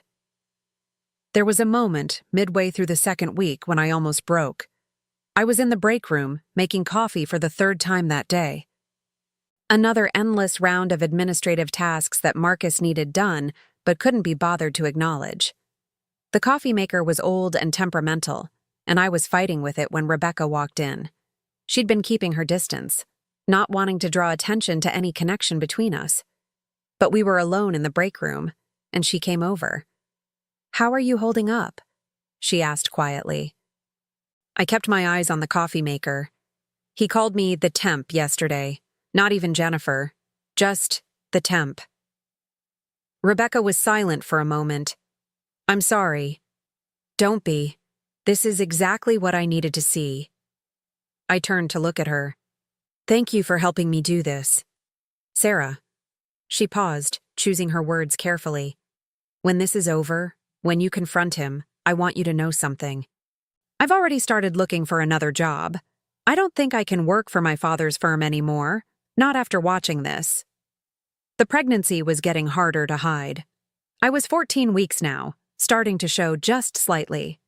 There was a moment, midway through the second week, when I almost broke. I was in the break room, making coffee for the 3rd time that day. Another endless round of administrative tasks that Marcus needed done, but couldn't be bothered to acknowledge. The coffee maker was old and temperamental, and I was fighting with it when Rebecca walked in. She'd been keeping her distance, not wanting to draw attention to any connection between us. But we were alone in the break room, and she came over. "How are you holding up?" she asked quietly. I kept my eyes on the coffee maker. He called me the temp yesterday, not even Jennifer, just the temp. Rebecca was silent for a moment. "I'm sorry." "Don't be. This is exactly what I needed to see." I turned to look at her. "Thank you for helping me do this. Sarah." She paused, choosing her words carefully. "When this is over, when you confront him, I want you to know something. I've already started looking for another job. I don't think I can work for my father's firm anymore, not after watching this." The pregnancy was getting harder to hide. I was 14 weeks now, starting to show just slightly.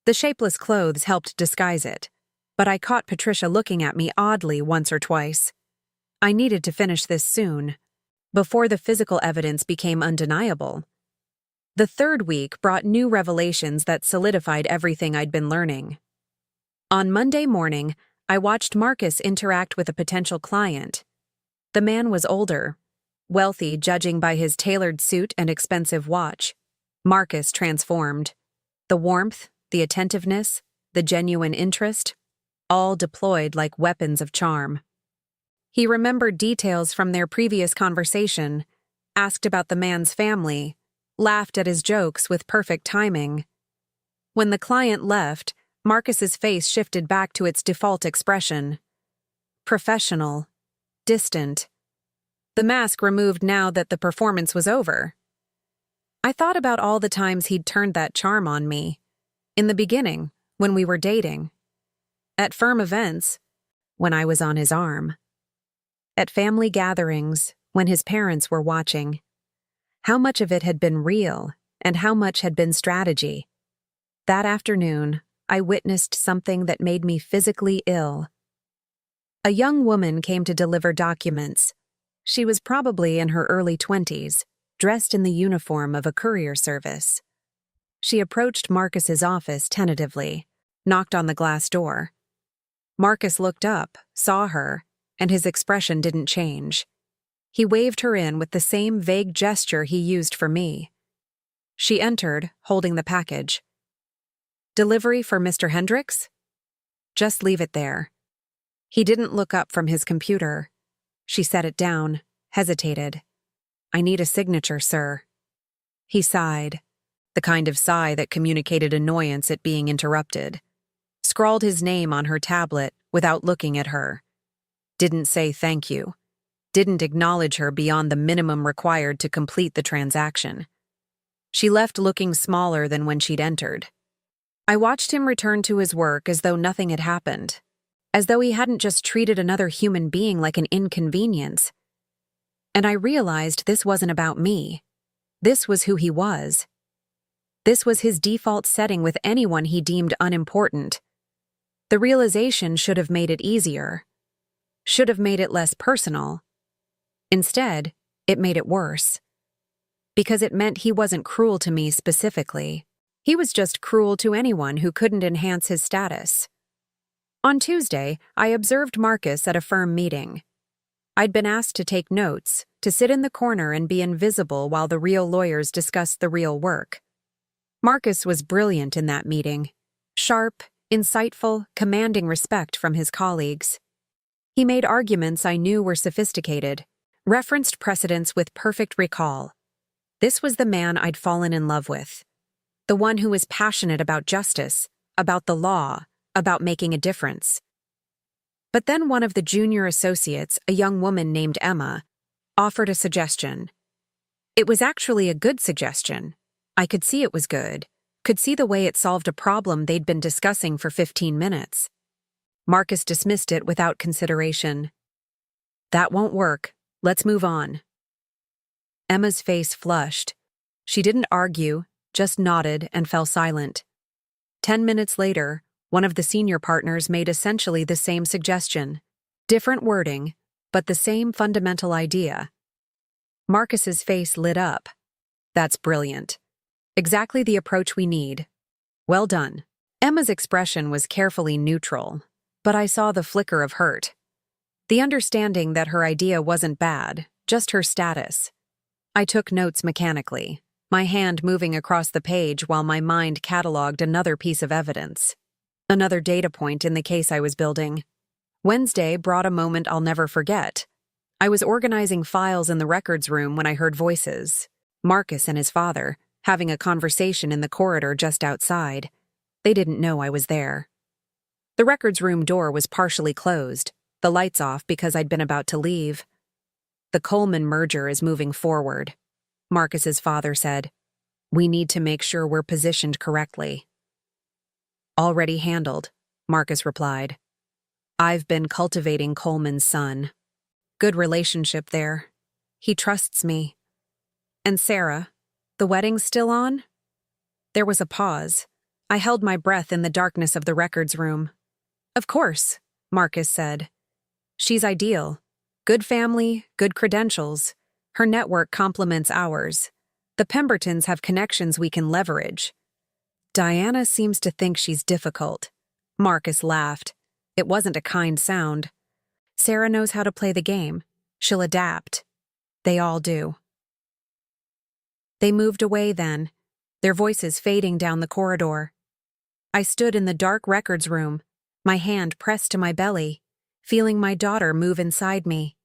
The shapeless clothes helped disguise it, but I caught Patricia looking at me oddly once or twice. I needed to finish this soon, before the physical evidence became undeniable. The 3rd week brought new revelations that solidified everything I'd been learning. On Monday morning, I watched Marcus interact with a potential client. The man was older, wealthy judging by his tailored suit and expensive watch. Marcus transformed. The warmth, the attentiveness, the genuine interest, all deployed like weapons of charm. He remembered details from their previous conversation, asked about the man's family, laughed at his jokes with perfect timing. When the client left, Marcus's face shifted back to its default expression. Professional. Distant. The mask removed now that the performance was over. I thought about all the times he'd turned that charm on me. In the beginning, when we were dating. At firm events, when I was on his arm. At family gatherings, when his parents were watching. How much of it had been real, and how much had been strategy? That afternoon, I witnessed something that made me physically ill. A young woman came to deliver documents. She was probably in her early 20s, dressed in the uniform of a courier service. She approached Marcus's office tentatively, knocked on the glass door. Marcus looked up, saw her, and his expression didn't change. He waved her in with the same vague gesture he used for me. She entered, holding the package. "Delivery for Mr. Hendricks?" "Just leave it there." He didn't look up from his computer. She set it down, hesitated. "I need a signature, sir." He sighed, the kind of sigh that communicated annoyance at being interrupted. Scrawled his name on her tablet, without looking at her. Didn't say thank you. Didn't acknowledge her beyond the minimum required to complete the transaction. She left looking smaller than when she'd entered. I watched him return to his work as though nothing had happened, as though he hadn't just treated another human being like an inconvenience. And I realized this wasn't about me. This was who he was. This was his default setting with anyone he deemed unimportant. The realization should have made it easier. Should have made it less personal. Instead, it made it worse. Because it meant he wasn't cruel to me specifically. He was just cruel to anyone who couldn't enhance his status. On Tuesday, I observed Marcus at a firm meeting. I'd been asked to take notes, to sit in the corner and be invisible while the real lawyers discussed the real work. Marcus was brilliant in that meeting. Sharp, insightful, commanding respect from his colleagues. He made arguments I knew were sophisticated, referenced precedents with perfect recall. This was the man I'd fallen in love with. The one who was passionate about justice, about the law, about making a difference. But then one of the junior associates, a young woman named Emma, offered a suggestion. It was actually a good suggestion. I could see it was good, could see the way it solved a problem they'd been discussing for 15 minutes. Marcus dismissed it without consideration. That won't work. Let's move on. Emma's face flushed. She didn't argue, just nodded and fell silent. 10 minutes later, one of the senior partners made essentially the same suggestion. Different wording, but the same fundamental idea. Marcus's face lit up. That's brilliant. Exactly the approach we need. Well done. Emma's expression was carefully neutral, but I saw the flicker of hurt. The understanding that her idea wasn't bad, just her status. I took notes mechanically, my hand moving across the page while my mind cataloged another piece of evidence. Another data point in the case I was building. Wednesday brought a moment I'll never forget. I was organizing files in the records room when I heard voices. Marcus and his father, having a conversation in the corridor just outside. They didn't know I was there. The records room door was partially closed, the lights off because I'd been about to leave. The Coleman merger is moving forward, Marcus's father said. We need to make sure we're positioned correctly. Already handled, Marcus replied. I've been cultivating Coleman's son. Good relationship there. He trusts me. And Sarah, the wedding's still on? There was a pause. I held my breath in the darkness of the records room. Of course, Marcus said. She's ideal. Good family, good credentials. Her network complements ours. The Pembertons have connections we can leverage. Diana seems to think she's difficult. Marcus laughed. It wasn't a kind sound. Sarah knows how to play the game. She'll adapt. They all do. They moved away then, their voices fading down the corridor. I stood in the dark records room, my hand pressed to my belly, feeling my daughter move inside me.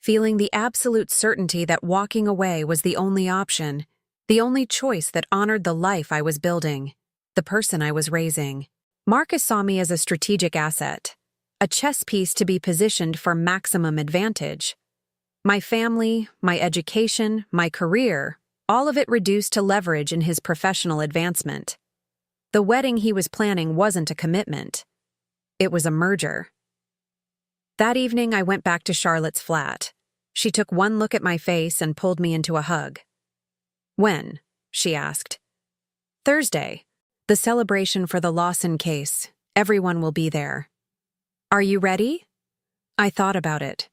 Feeling the absolute certainty that walking away was the only option, the only choice that honored the life I was building, the person I was raising. Marcus saw me as a strategic asset, a chess piece to be positioned for maximum advantage. My family, my education, my career, all of it reduced to leverage in his professional advancement. The wedding he was planning wasn't a commitment. It was a merger. That evening, I went back to Charlotte's flat. She took one look at my face and pulled me into a hug. When? She asked. Thursday. The celebration for the Lawson case. Everyone will be there. Are you ready? I thought about it.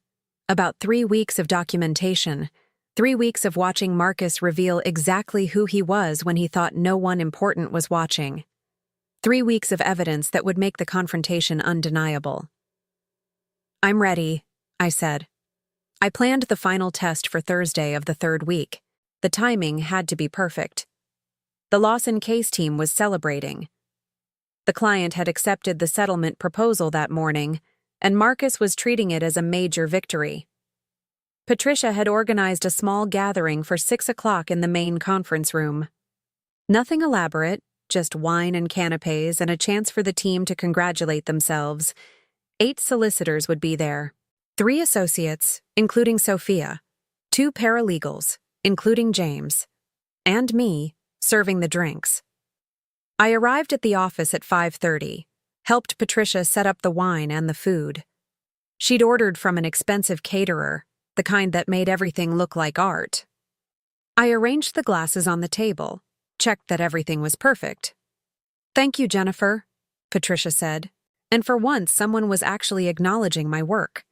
About 3 weeks of documentation. 3 weeks of watching Marcus reveal exactly who he was when he thought no one important was watching. 3 weeks of evidence that would make the confrontation undeniable. I'm ready, I said. I planned the final test for Thursday of the 3rd week. The timing had to be perfect. The Lawson case team was celebrating. The client had accepted the settlement proposal that morning, and Marcus was treating it as a major victory. Patricia had organized a small gathering for 6 o'clock in the main conference room. Nothing elaborate, just wine and canapes and a chance for the team to congratulate themselves. 8 solicitors would be there, 3 associates, including Sophia, 2 paralegals, including James, and me, serving the drinks. I arrived at the office at 5:30, helped Patricia set up the wine and the food. She'd ordered from an expensive caterer, the kind that made everything look like art. I arranged the glasses on the table, checked that everything was perfect. "Thank you, Jennifer," Patricia said, and for once someone was actually acknowledging my work.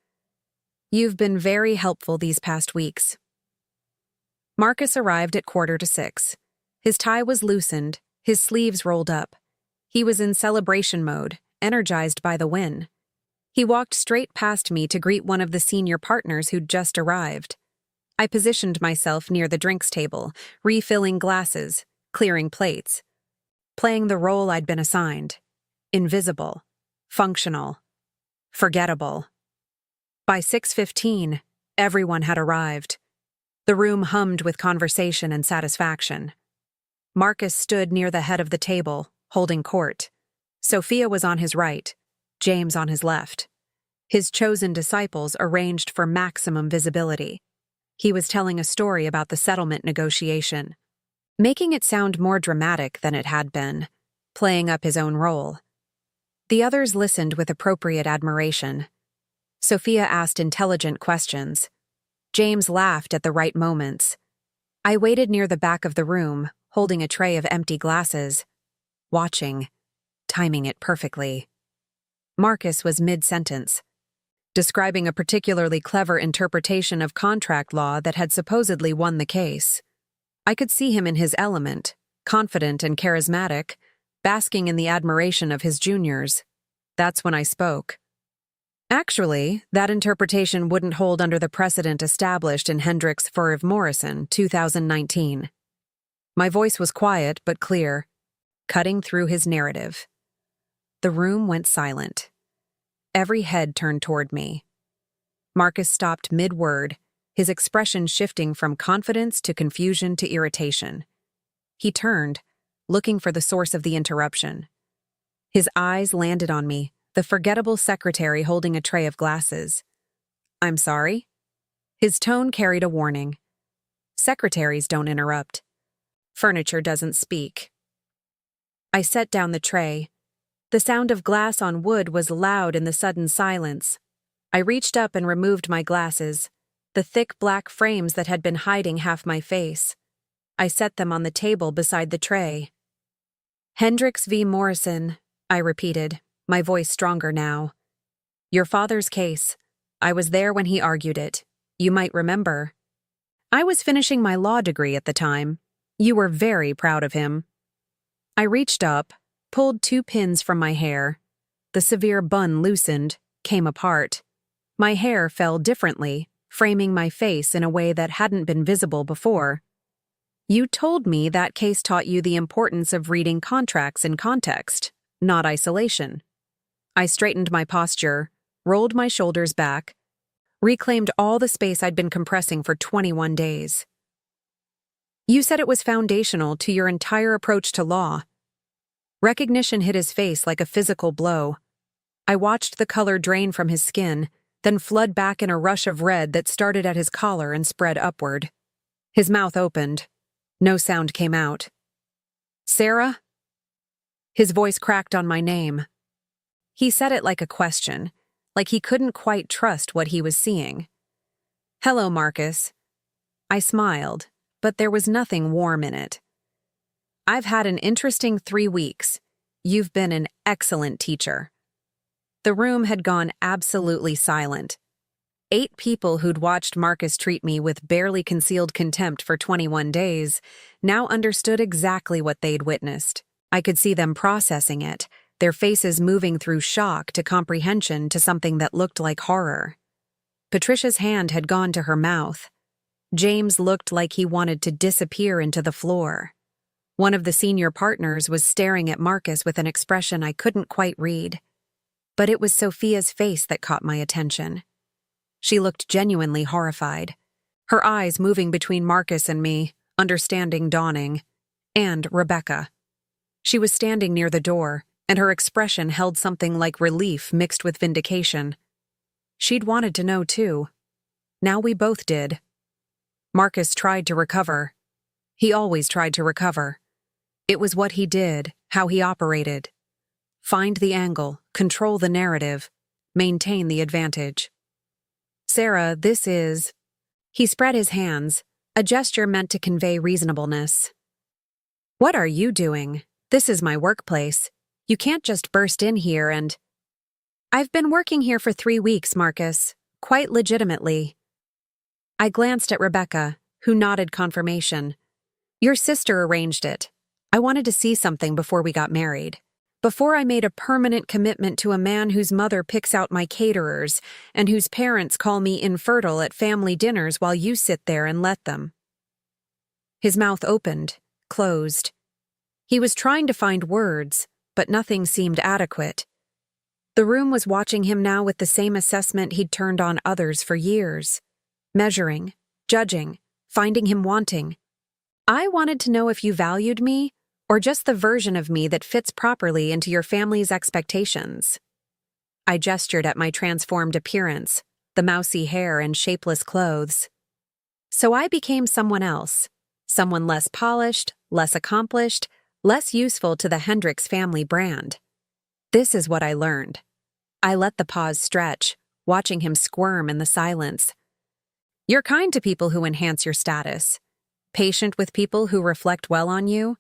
"You've been very helpful these past weeks." Marcus arrived at 5:45. His tie was loosened, his sleeves rolled up. He was in celebration mode, energized by the win. He walked straight past me to greet one of the senior partners who'd just arrived. I positioned myself near the drinks table, refilling glasses, clearing plates, playing the role I'd been assigned: invisible, functional, forgettable. By 6:15, everyone had arrived. The room hummed with conversation and satisfaction. Marcus stood near the head of the table, holding court. Sophia was on his right, James on his left. His chosen disciples arranged for maximum visibility. He was telling a story about the settlement negotiation, making it sound more dramatic than it had been, playing up his own role. The others listened with appropriate admiration. Sophia asked intelligent questions. James laughed at the right moments. I waited near the back of the room, holding a tray of empty glasses, watching, timing it perfectly. Marcus was mid-sentence, describing a particularly clever interpretation of contract law that had supposedly won the case. I could see him in his element, confident and charismatic, basking in the admiration of his juniors. That's when I spoke. Actually, that interpretation wouldn't hold under the precedent established in Hendricks v. Morrison, 2019. My voice was quiet but clear, cutting through his narrative. The room went silent. Every head turned toward me. Marcus stopped mid-word, his expression shifting from confidence to confusion to irritation. He turned, looking for the source of the interruption. His eyes landed on me, the forgettable secretary holding a tray of glasses. "I'm sorry?" His tone carried a warning. Secretaries don't interrupt. Furniture doesn't speak. I set down the tray. The sound of glass on wood was loud in the sudden silence. I reached up and removed my glasses, the thick black frames that had been hiding half my face. I set them on the table beside the tray. "Hendricks v. Morrison," I repeated, my voice stronger now. "Your father's case. I was there when he argued it. You might remember. I was finishing my law degree at the time. You were very proud of him." I reached up, pulled 2 pins from my hair. The severe bun loosened, came apart. My hair fell differently, framing my face in a way that hadn't been visible before. "You told me that case taught you the importance of reading contracts in context, not isolation." I straightened my posture, rolled my shoulders back, reclaimed all the space I'd been compressing for 21 days. "You said it was foundational to your entire approach to law." Recognition hit his face like a physical blow. I watched the color drain from his skin, then flood back in a rush of red that started at his collar and spread upward. His mouth opened. No sound came out. "Sarah?" His voice cracked on my name. He said it like a question, like he couldn't quite trust what he was seeing. "Hello, Marcus." I smiled, but there was nothing warm in it. "I've had an interesting 3 weeks. You've been an excellent teacher." The room had gone absolutely silent. 8 people who'd watched Marcus treat me with barely concealed contempt for 21 days now understood exactly what they'd witnessed. I could see them processing it, their faces moving through shock to comprehension to something that looked like horror. Patricia's hand had gone to her mouth. James looked like he wanted to disappear into the floor. One of the senior partners was staring at Marcus with an expression I couldn't quite read. But it was Sophia's face that caught my attention. She looked genuinely horrified, her eyes moving between Marcus and me, understanding dawning, and Rebecca. She was standing near the door, and her expression held something like relief mixed with vindication. She'd wanted to know, too. Now we both did. Marcus tried to recover. He always tried to recover. It was what he did, how he operated. Find the angle, control the narrative, maintain the advantage. Sarah, this is... He spread his hands, a gesture meant to convey reasonableness. What are you doing? This is my workplace. You can't just burst in here and... I've been working here for 3 weeks, Marcus, quite legitimately. I glanced at Rebecca, who nodded confirmation. Your sister arranged it. I wanted to see something before we got married. Before I made a permanent commitment to a man whose mother picks out my caterers and whose parents call me infertile at family dinners while you sit there and let them. His mouth opened, closed. He was trying to find words, but nothing seemed adequate. The room was watching him now with the same assessment he'd turned on others for years. Measuring, judging, finding him wanting. I wanted to know if you valued me, or just the version of me that fits properly into your family's expectations. I gestured at my transformed appearance, the mousy hair and shapeless clothes. So I became someone else, someone less polished, less accomplished, less useful to the Hendricks family brand. This is what I learned. I let the pause stretch, watching him squirm in the silence. You're kind to people who enhance your status, patient with people who reflect well on you,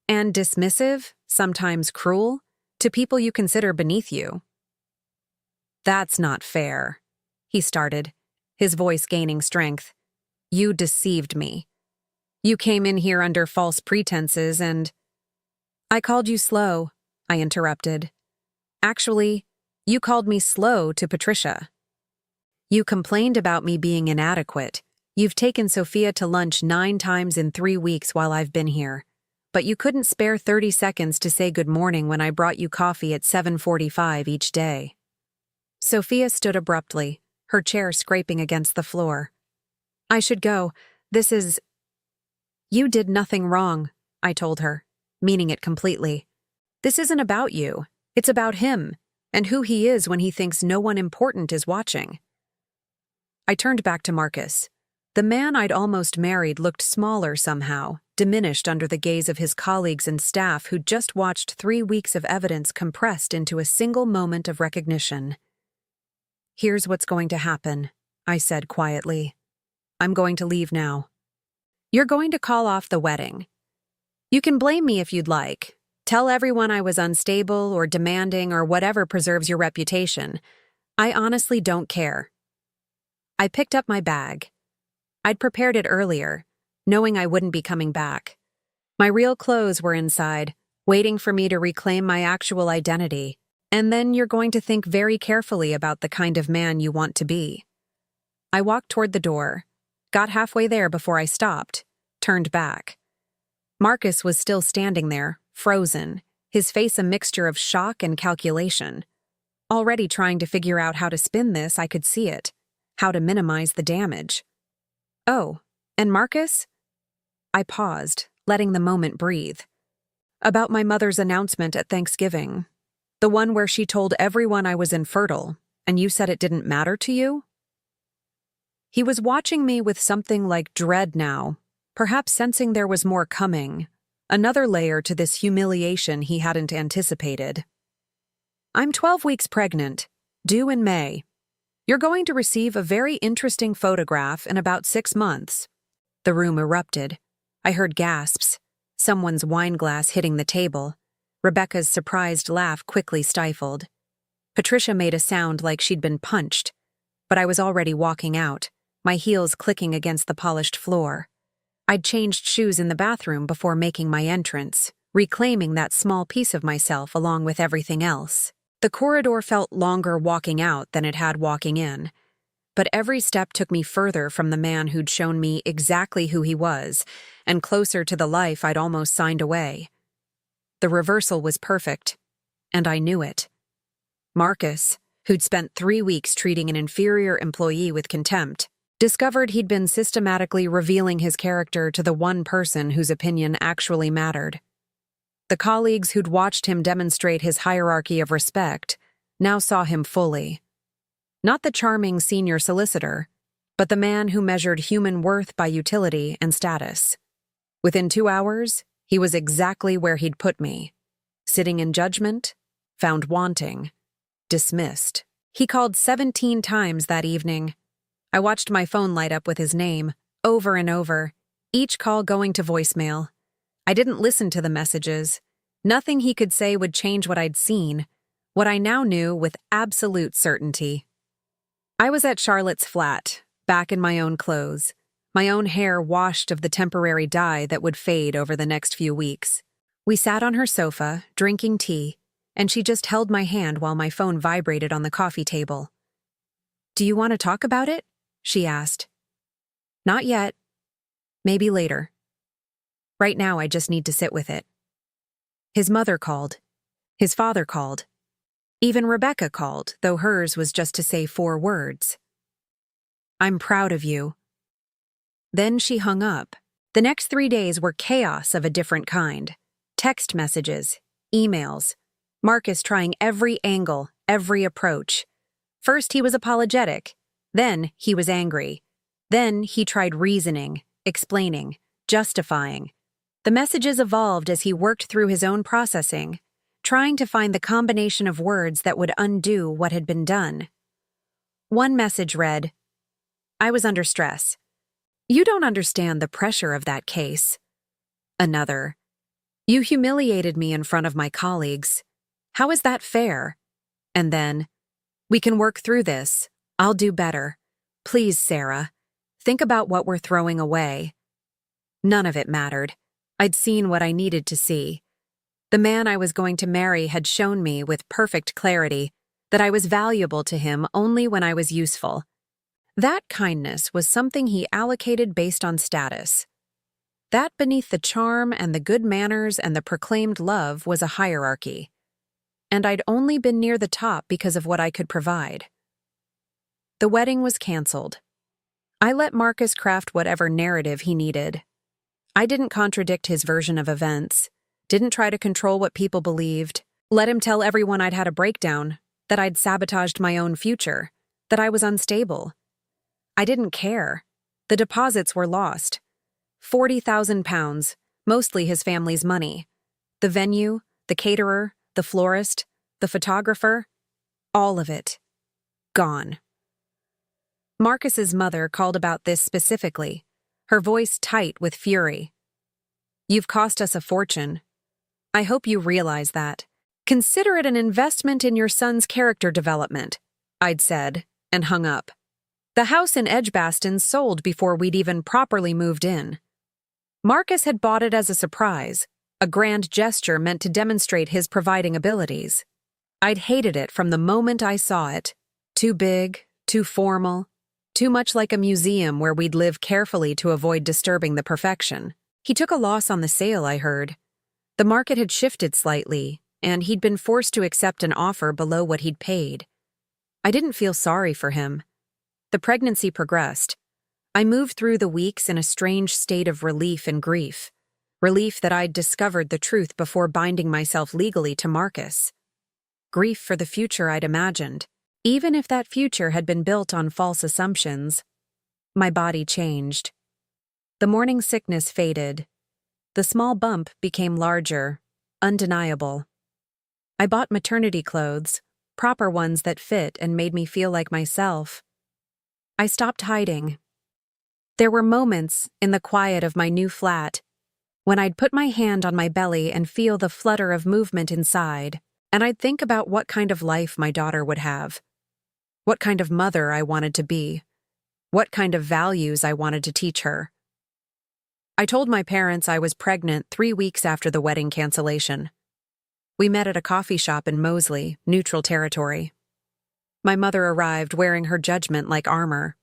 and dismissive, sometimes cruel, to people you consider beneath you. That's not fair, he started, his voice gaining strength. You deceived me. You came in here under false pretenses and... I called you slow, I interrupted. Actually, you called me slow to Patricia. You complained about me being inadequate. You've taken Sophia to lunch 9 times in 3 weeks while I've been here. But you couldn't spare 30 seconds to say good morning when I brought you coffee at 7:45 each day. Sophia stood abruptly, her chair scraping against the floor. I should go. This is... You did nothing wrong, I told her, meaning it completely. This isn't about you. It's about him, and who he is when he thinks no one important is watching. I turned back to Marcus. The man I'd almost married looked smaller somehow, diminished under the gaze of his colleagues and staff who'd just watched 3 weeks of evidence compressed into a single moment of recognition. Here's what's going to happen, I said quietly. I'm going to leave now. You're going to call off the wedding. You can blame me if you'd like. Tell everyone I was unstable or demanding or whatever preserves your reputation. I honestly don't care. I picked up my bag. I'd prepared it earlier, knowing I wouldn't be coming back. My real clothes were inside, waiting for me to reclaim my actual identity, and then you're going to think very carefully about the kind of man you want to be. I walked toward the door, got halfway there before I stopped, turned back. Marcus was still standing there, frozen, his face a mixture of shock and calculation. Already trying to figure out how to spin this, I could see it, how to minimize the damage. Oh, and Marcus? I paused, letting the moment breathe. About my mother's announcement at Thanksgiving. The one where she told everyone I was infertile, and you said it didn't matter to you? He was watching me with something like dread now, perhaps sensing there was more coming, another layer to this humiliation he hadn't anticipated. I'm 12 weeks pregnant, due in May. You're going to receive a very interesting photograph in about 6 months. The room erupted. I heard gasps, someone's wine glass hitting the table. Rebecca's surprised laugh quickly stifled. Patricia made a sound like she'd been punched, but I was already walking out, my heels clicking against the polished floor. I'd changed shoes in the bathroom before making my entrance, reclaiming that small piece of myself along with everything else. The corridor felt longer walking out than it had walking in, but every step took me further from the man who'd shown me exactly who he was, and closer to the life I'd almost signed away. The reversal was perfect, and I knew it. Marcus, who'd spent 3 weeks treating an inferior employee with contempt, discovered he'd been systematically revealing his character to the one person whose opinion actually mattered. The colleagues who'd watched him demonstrate his hierarchy of respect now saw him fully. Not the charming senior solicitor, but the man who measured human worth by utility and status. Within 2 hours, he was exactly where he'd put me. Sitting in judgment, found wanting, dismissed. He called 17 times that evening. I watched my phone light up with his name, over and over, each call going to voicemail. I didn't listen to the messages. Nothing he could say would change what I'd seen, what I now knew with absolute certainty. I was at Charlotte's flat, back in my own clothes, my own hair washed of the temporary dye that would fade over the next few weeks. We sat on her sofa, drinking tea, and she just held my hand while my phone vibrated on the coffee table. "Do you want to talk about it?" she asked. "Not yet. Maybe later. Right now I just need to sit with it." His mother called. His father called. Even Rebecca called, though hers was just to say 4 words. "I'm proud of you." Then she hung up. The next 3 days were chaos of a different kind. Text messages, emails, Marcus trying every angle, every approach. First he was apologetic, then he was angry. Then he tried reasoning, explaining, justifying. The messages evolved as he worked through his own processing, trying to find the combination of words that would undo what had been done. One message read, "I was under stress. You don't understand the pressure of that case." Another, "You humiliated me in front of my colleagues. How is that fair?" And then, "We can work through this. I'll do better. Please, Sarah, think about what we're throwing away." None of it mattered. I'd seen what I needed to see. The man I was going to marry had shown me with perfect clarity that I was valuable to him only when I was useful. That kindness was something he allocated based on status. That beneath the charm and the good manners and the proclaimed love was a hierarchy. And I'd only been near the top because of what I could provide. The wedding was canceled. I let Marcus craft whatever narrative he needed. I didn't contradict his version of events, didn't try to control what people believed, let him tell everyone I'd had a breakdown, that I'd sabotaged my own future, that I was unstable. I didn't care. The deposits were lost. £40,000, mostly his family's money. The venue, the caterer, the florist, the photographer, all of it. Gone. Marcus's mother called about this specifically, her voice tight with fury. "You've cost us a fortune. I hope you realize that. Consider it an investment in your son's character development," I'd said, and hung up. The house in Edgbaston sold before we'd even properly moved in. Marcus had bought it as a surprise, a grand gesture meant to demonstrate his providing abilities. I'd hated it from the moment I saw it. Too big, too formal, too much like a museum where we'd live carefully to avoid disturbing the perfection. He took a loss on the sale, I heard. The market had shifted slightly, and he'd been forced to accept an offer below what he'd paid. I didn't feel sorry for him. The pregnancy progressed. I moved through the weeks in a strange state of relief and grief. Relief that I'd discovered the truth before binding myself legally to Marcus. Grief for the future I'd imagined, even if that future had been built on false assumptions. My body changed. The morning sickness faded. The small bump became larger, undeniable. I bought maternity clothes, proper ones that fit and made me feel like myself. I stopped hiding. There were moments, in the quiet of my new flat, when I'd put my hand on my belly and feel the flutter of movement inside, and I'd think about what kind of life my daughter would have, what kind of mother I wanted to be, what kind of values I wanted to teach her. I told my parents I was pregnant 3 weeks after the wedding cancellation. We met at a coffee shop in Moseley, neutral territory. My mother arrived wearing her judgment like armor.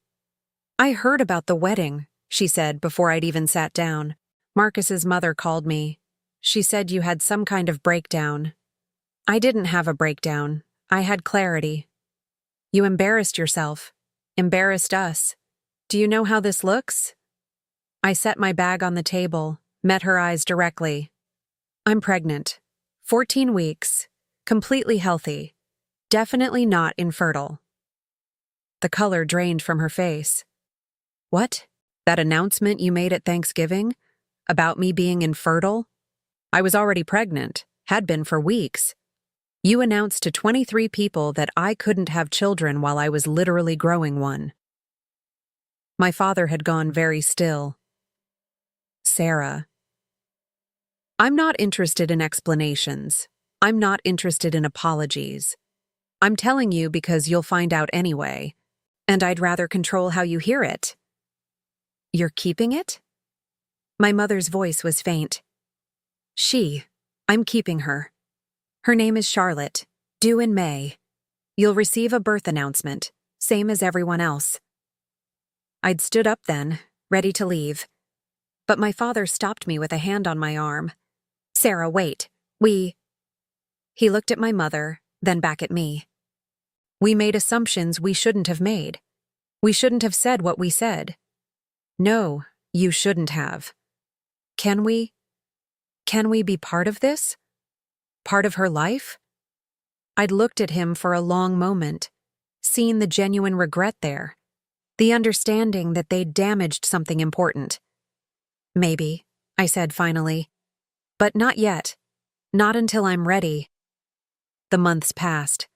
"I heard about the wedding," she said before I'd even sat down. "Marcus's mother called me. She said you had some kind of breakdown." "I didn't have a breakdown. I had clarity." "You embarrassed yourself. Embarrassed us. Do you know how this looks?" I set my bag on the table, met her eyes directly. I'm pregnant. 14 weeks. Completely healthy. Definitely not infertile. The color drained from her face. What? That announcement you made at Thanksgiving? About me being infertile? I was already pregnant, had been for weeks. You announced to 23 people that I couldn't have children while I was literally growing one. My father had gone very still. Sarah. I'm not interested in explanations. I'm not interested in apologies. I'm telling you because you'll find out anyway, and I'd rather control how you hear it. You're keeping it? My mother's voice was faint. I'm keeping her. Her name is Charlotte, due in May. You'll receive a birth announcement, same as everyone else. I'd stood up then, ready to leave. But my father stopped me with a hand on my arm. Sarah, wait. He looked at my mother, then back at me. We made assumptions we shouldn't have made. We shouldn't have said what we said. No, you shouldn't have. Can we be part of this? Part of her life? I'd looked at him for a long moment, seen the genuine regret there, the understanding that they'd damaged something important. Maybe, I said finally. But not yet. Not until I'm ready. The months passed.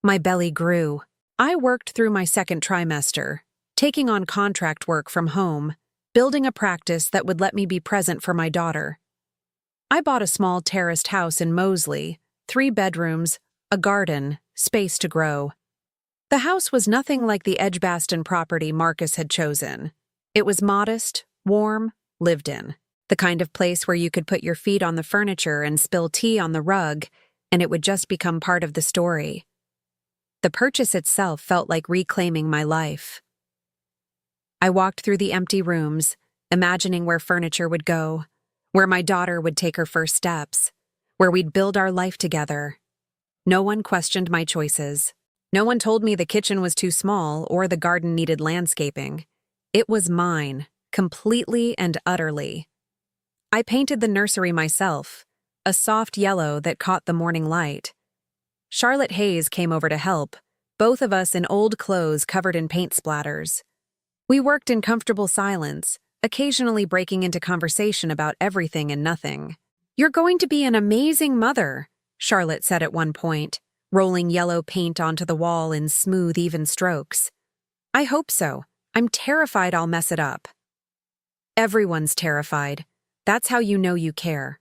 My belly grew. I worked through my second trimester, taking on contract work from home, building a practice that would let me be present for my daughter. I bought a small terraced house in Moseley, 3 bedrooms, a garden, space to grow. The house was nothing like the Edgbaston property Marcus had chosen. It was modest, warm, lived in. The kind of place where you could put your feet on the furniture and spill tea on the rug, and it would just become part of the story. The purchase itself felt like reclaiming my life. I walked through the empty rooms, imagining where furniture would go, where my daughter would take her first steps, where we'd build our life together. No one questioned my choices. No one told me the kitchen was too small or the garden needed landscaping. It was mine, completely and utterly. I painted the nursery myself, a soft yellow that caught the morning light. Charlotte Hayes came over to help, both of us in old clothes covered in paint splatters. We worked in comfortable silence, occasionally breaking into conversation about everything and nothing. "You're going to be an amazing mother," Charlotte said at one point, rolling yellow paint onto the wall in smooth, even strokes. "I hope so. I'm terrified I'll mess it up." Everyone's terrified. That's how you know you care.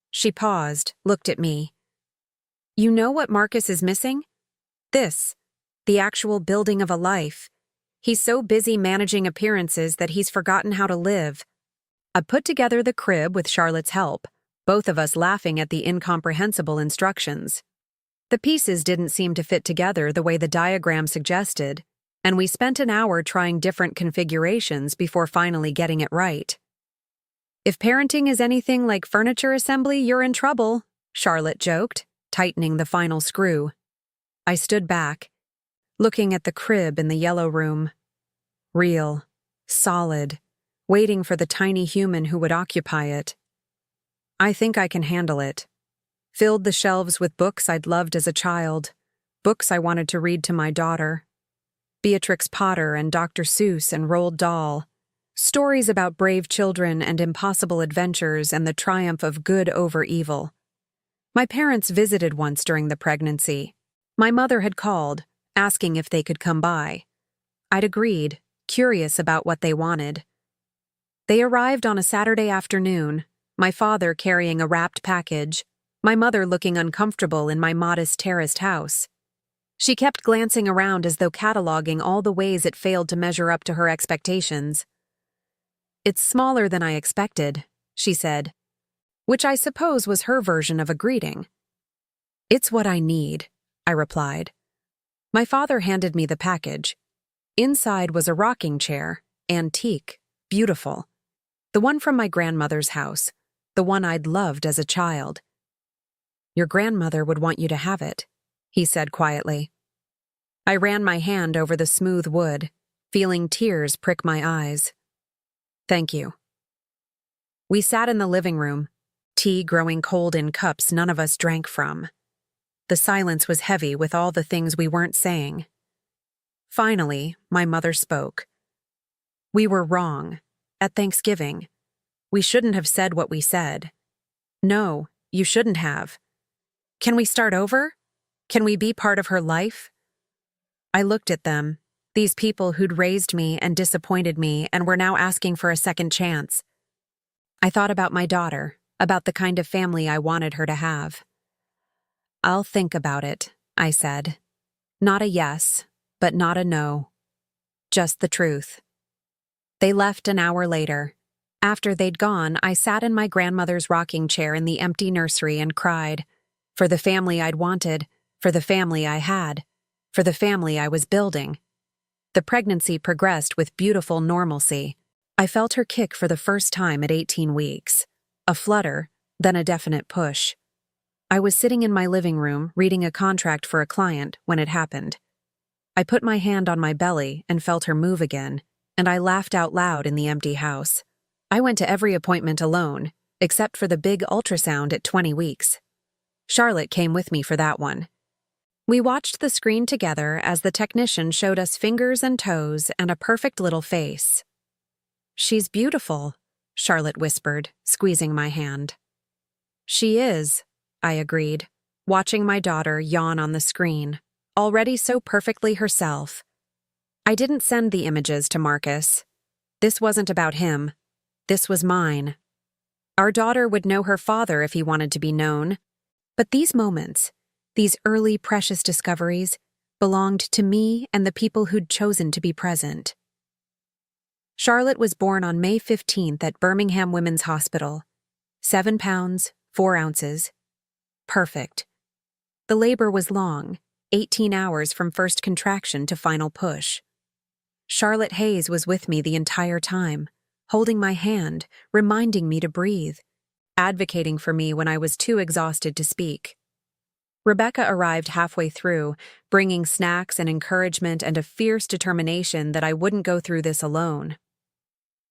She paused, looked at me. "You know what Marcus is missing? This. The actual building of a life. He's so busy managing appearances that he's forgotten how to live." I put together the crib with Charlotte's help, both of us laughing at the incomprehensible instructions. The pieces didn't seem to fit together the way the diagram suggested, and we spent an hour trying different configurations before finally getting it right. "If parenting is anything like furniture assembly, you're in trouble," Charlotte joked, tightening the final screw. I stood back, looking at the crib in the yellow room. Real, solid, waiting for the tiny human who would occupy it. I think I can handle it. Filled the shelves with books I'd loved as a child, books I wanted to read to my daughter. Beatrix Potter and Dr. Seuss and Roald Dahl. Stories about brave children and impossible adventures and the triumph of good over evil. My parents visited once during the pregnancy. My mother had called, asking if they could come by. I'd agreed, curious about what they wanted. They arrived on a Saturday afternoon, my father carrying a wrapped package, my mother looking uncomfortable in my modest terraced house. She kept glancing around as though cataloging all the ways it failed to measure up to her expectations. "It's smaller than I expected," she said, which I suppose was her version of a greeting. "It's what I need," I replied. My father handed me the package. Inside was a rocking chair, antique, beautiful. The one from my grandmother's house, the one I'd loved as a child. "Your grandmother would want you to have it," he said quietly. I ran my hand over the smooth wood, feeling tears prick my eyes. "Thank you." We sat in the living room. tea growing cold in cups none of us drank from. The silence was heavy with all the things we weren't saying. Finally, my mother spoke. We were wrong. At Thanksgiving. We shouldn't have said what we said. No, you shouldn't have. Can we start over? Can we be part of her life? I looked at them, these people who'd raised me and disappointed me and were now asking for a second chance. I thought about my daughter, about the kind of family I wanted her to have. I'll think about it, I said. Not a yes, but not a no. Just the truth. They left an hour later. After they'd gone, I sat in my grandmother's rocking chair in the empty nursery and cried. For the family I'd wanted, for the family I had, for the family I was building. The pregnancy progressed with beautiful normalcy. I felt her kick for the first time at 18 weeks. A flutter, then a definite push. I was sitting in my living room reading a contract for a client when it happened. I put my hand on my belly and felt her move again, and I laughed out loud in the empty house. I went to every appointment alone, except for the big ultrasound at 20 weeks. Charlotte came with me for that one. We watched the screen together as the technician showed us fingers and toes and a perfect little face. She's beautiful, Charlotte whispered, squeezing my hand. She is, I agreed, watching my daughter yawn on the screen, already so perfectly herself. I didn't send the images to Marcus. This wasn't about him. This was mine. Our daughter would know her father if he wanted to be known. But these moments, these early precious discoveries, belonged to me and the people who'd chosen to be present. Charlotte was born on May 15th at Birmingham Women's Hospital. 7 pounds, 4 ounces. Perfect. The labor was long, 18 hours from first contraction to final push. Charlotte Hayes was with me the entire time, holding my hand, reminding me to breathe, advocating for me when I was too exhausted to speak. Rebecca arrived halfway through, bringing snacks and encouragement and a fierce determination that I wouldn't go through this alone.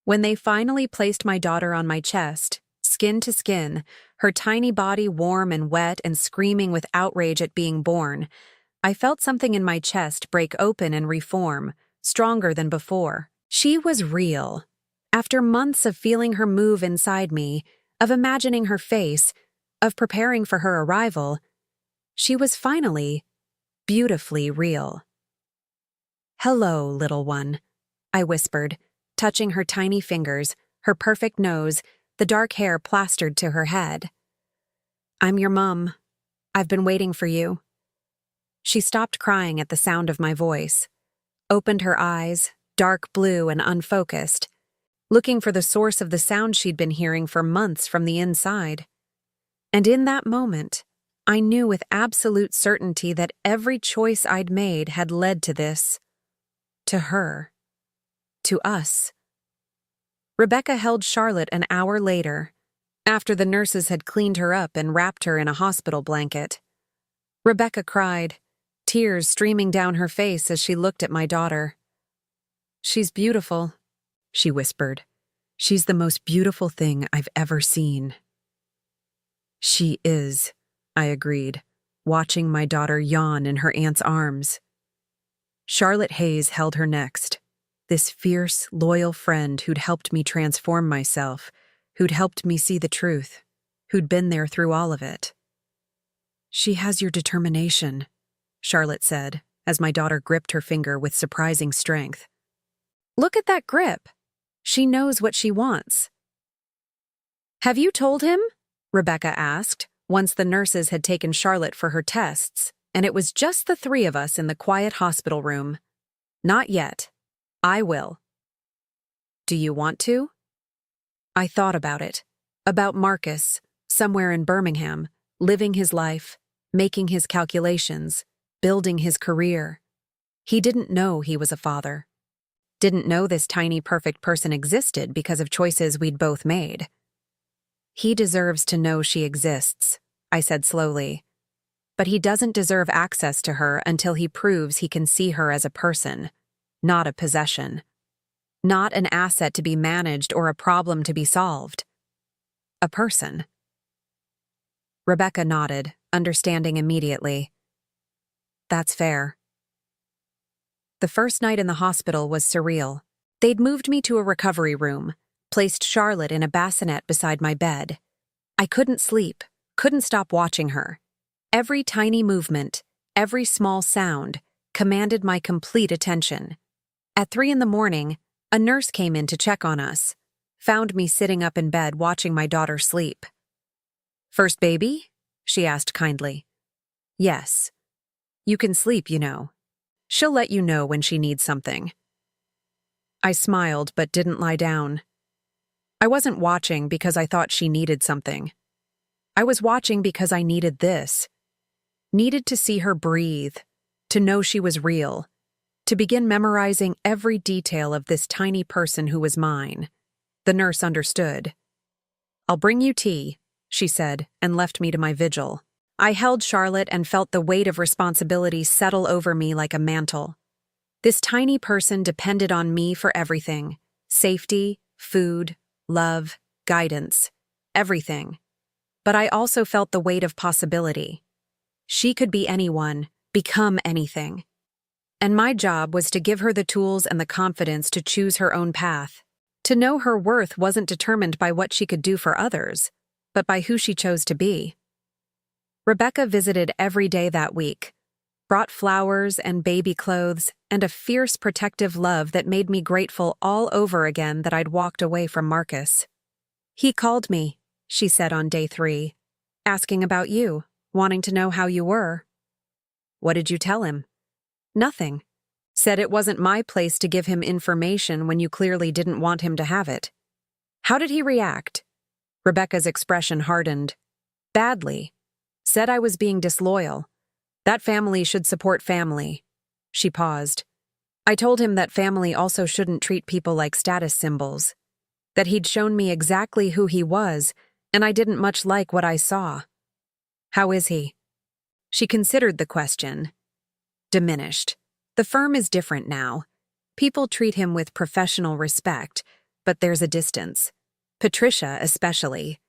When they finally placed my daughter on my chest, skin to skin, her tiny body warm and wet and screaming with outrage at being born, I felt something in my chest break open and reform, stronger than before. She was real. After months of feeling her move inside me, of imagining her face, of preparing for her arrival, she was finally beautifully real. "Hello, little one," I whispered, touching her tiny fingers, her perfect nose, the dark hair plastered to her head. "I'm your mom. I've been waiting for you." She stopped crying at the sound of my voice, opened her eyes, dark blue and unfocused, looking for the source of the sound she'd been hearing for months from the inside. And in that moment, I knew with absolute certainty that every choice I'd made had led to this. To her. To us. Rebecca held Charlotte an hour later, after the nurses had cleaned her up and wrapped her in a hospital blanket. Rebecca cried, tears streaming down her face as she looked at my daughter. "She's beautiful," she whispered. "She's the most beautiful thing I've ever seen." "She is," I agreed, watching my daughter yawn in her aunt's arms. Charlotte Hayes held her next, this fierce, loyal friend who'd helped me transform myself, who'd helped me see the truth, who'd been there through all of it. "She has your determination," Charlotte said, as my daughter gripped her finger with surprising strength. "Look at that grip. She knows what she wants." "Have you told him?" Rebecca asked, once the nurses had taken Charlotte for her tests, and it was just the three of us in the quiet hospital room. "Not yet. I will." "Do you want to?" I thought about it. About Marcus, somewhere in Birmingham, living his life, making his calculations, building his career. He didn't know he was a father. Didn't know this tiny perfect person existed because of choices we'd both made. "He deserves to know she exists," I said slowly. "But he doesn't deserve access to her until he proves he can see her as a person, not a possession. Not an asset to be managed or a problem to be solved. A person." Rebecca nodded, understanding immediately. That's fair. The first night in the hospital was surreal. They'd moved me to a recovery room, placed Charlotte in a bassinet beside my bed. I couldn't sleep, couldn't stop watching her. Every tiny movement, every small sound, commanded my complete attention. At 3 a.m, a nurse came in to check on us, found me sitting up in bed watching my daughter sleep. "First baby?" she asked kindly. "Yes. You can sleep, you know. She'll let you know when she needs something." I smiled but didn't lie down. I wasn't watching because I thought she needed something. I was watching because I needed this. Needed to see her breathe, to know she was real, to begin memorizing every detail of this tiny person who was mine. The nurse understood. "I'll bring you tea," she said, and left me to my vigil. I held Charlotte and felt the weight of responsibility settle over me like a mantle. This tiny person depended on me for everything: safety, food, love, guidance, everything. But I also felt the weight of possibility. She could be anyone, become anything. And my job was to give her the tools and the confidence to choose her own path. To know her worth wasn't determined by what she could do for others, but by who she chose to be. Rebecca visited every day that week, brought flowers and baby clothes and a fierce protective love that made me grateful all over again that I'd walked away from Marcus. "He called me," she said on day 3, "asking about you, wanting to know how you were." "What did you tell him?" "Nothing. Said it wasn't my place to give him information when you clearly didn't want him to have it." "How did he react?" Rebecca's expression hardened. "Badly. Said I was being disloyal. That family should support family." She paused. "I told him that family also shouldn't treat people like status symbols. That he'd shown me exactly who he was, and I didn't much like what I saw." "How is he?" She considered the question. "Diminished. The firm is different now. People treat him with professional respect, but there's a distance. Patricia especially.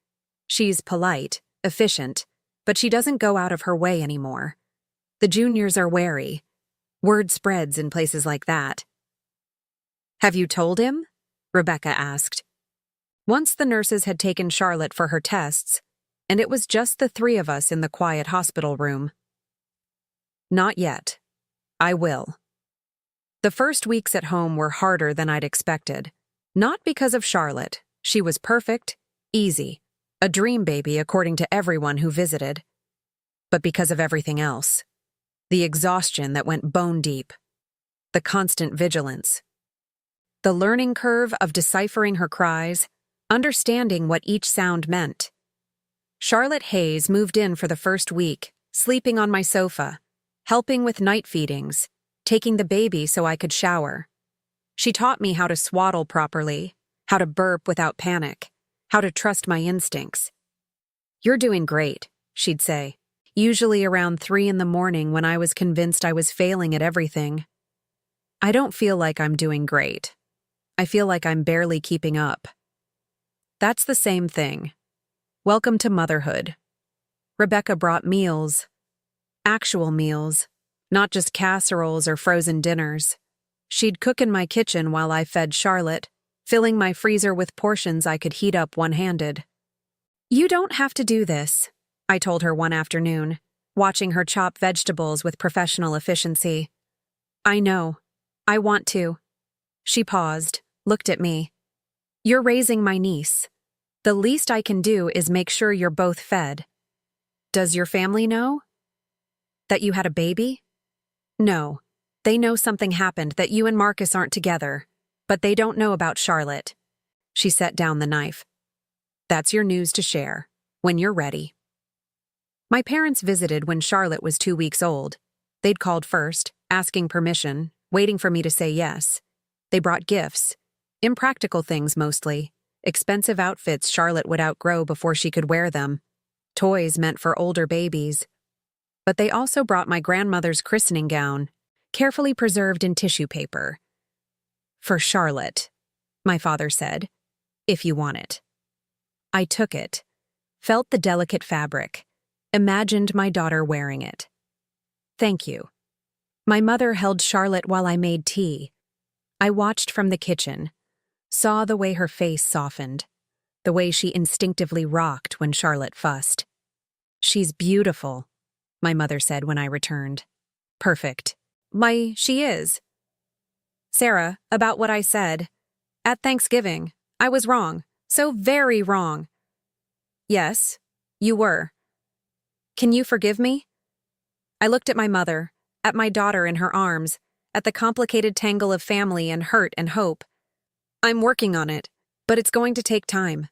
She's polite, efficient, but she doesn't go out of her way anymore. The juniors are wary. Word spreads in places like that." "Have you told him?" Rebecca asked. Once the nurses had taken Charlotte for her tests, and it was just the 3 of us in the quiet hospital room. "Not yet. I will." The first weeks at home were harder than I'd expected. Not because of Charlotte. She was perfect, easy, a dream baby according to everyone who visited. But because of everything else. The exhaustion that went bone deep. The constant vigilance. The learning curve of deciphering her cries, understanding what each sound meant. Charlotte Hayes moved in for the first week, sleeping on my sofa, helping with night feedings, taking the baby so I could shower. She taught me how to swaddle properly, how to burp without panic, how to trust my instincts. "You're doing great," she'd say, usually around 3 a.m. when I was convinced I was failing at everything. "I don't feel like I'm doing great. I feel like I'm barely keeping up." That's the same thing. Welcome to motherhood. Rebecca brought meals. Actual meals. Not just casseroles or frozen dinners. She'd cook in my kitchen while I fed Charlotte, filling my freezer with portions I could heat up one-handed. "You don't have to do this," I told her one afternoon, watching her chop vegetables with professional efficiency. "I know. I want to." She paused, looked at me. "You're raising my niece. The least I can do is make sure you're both fed." "Does your family know?" "That you had a baby?" "No. They know something happened, that you and Marcus aren't together, but they don't know about Charlotte." She set down the knife. "That's your news to share, when you're ready." My parents visited when Charlotte was 2 weeks old. They'd called first, asking permission, waiting for me to say yes. They brought gifts, impractical things mostly, expensive outfits Charlotte would outgrow before she could wear them, toys meant for older babies. But they also brought my grandmother's christening gown, carefully preserved in tissue paper. "For Charlotte," my father said, "if you want it." I took it, felt the delicate fabric, imagined my daughter wearing it. Thank you. My mother held Charlotte while I made tea. I watched from the kitchen, saw the way her face softened, the way she instinctively rocked when Charlotte fussed. She's beautiful, my mother said when I returned. Perfect. She is. Sarah, about what I said. At Thanksgiving, I was wrong. So very wrong. Yes, you were. Can you forgive me? I looked at my mother, at my daughter in her arms, at the complicated tangle of family and hurt and hope. I'm working on it, but it's going to take time.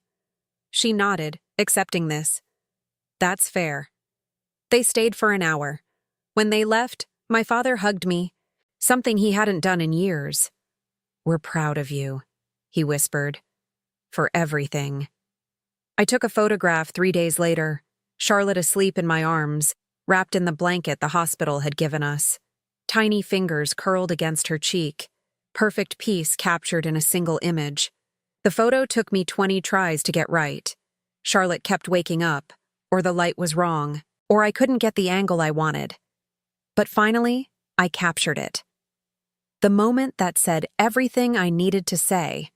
She nodded, accepting this. That's fair. They stayed for an hour. When they left, my father hugged me, something he hadn't done in years. We're proud of you, he whispered, for everything. I took a photograph 3 days later, Charlotte asleep in my arms, wrapped in the blanket the hospital had given us. Tiny fingers curled against her cheek, perfect peace captured in a single image. The photo took me 20 tries to get right. Charlotte kept waking up, or the light was wrong, or I couldn't get the angle I wanted. But finally, I captured it. The moment that said everything I needed to say.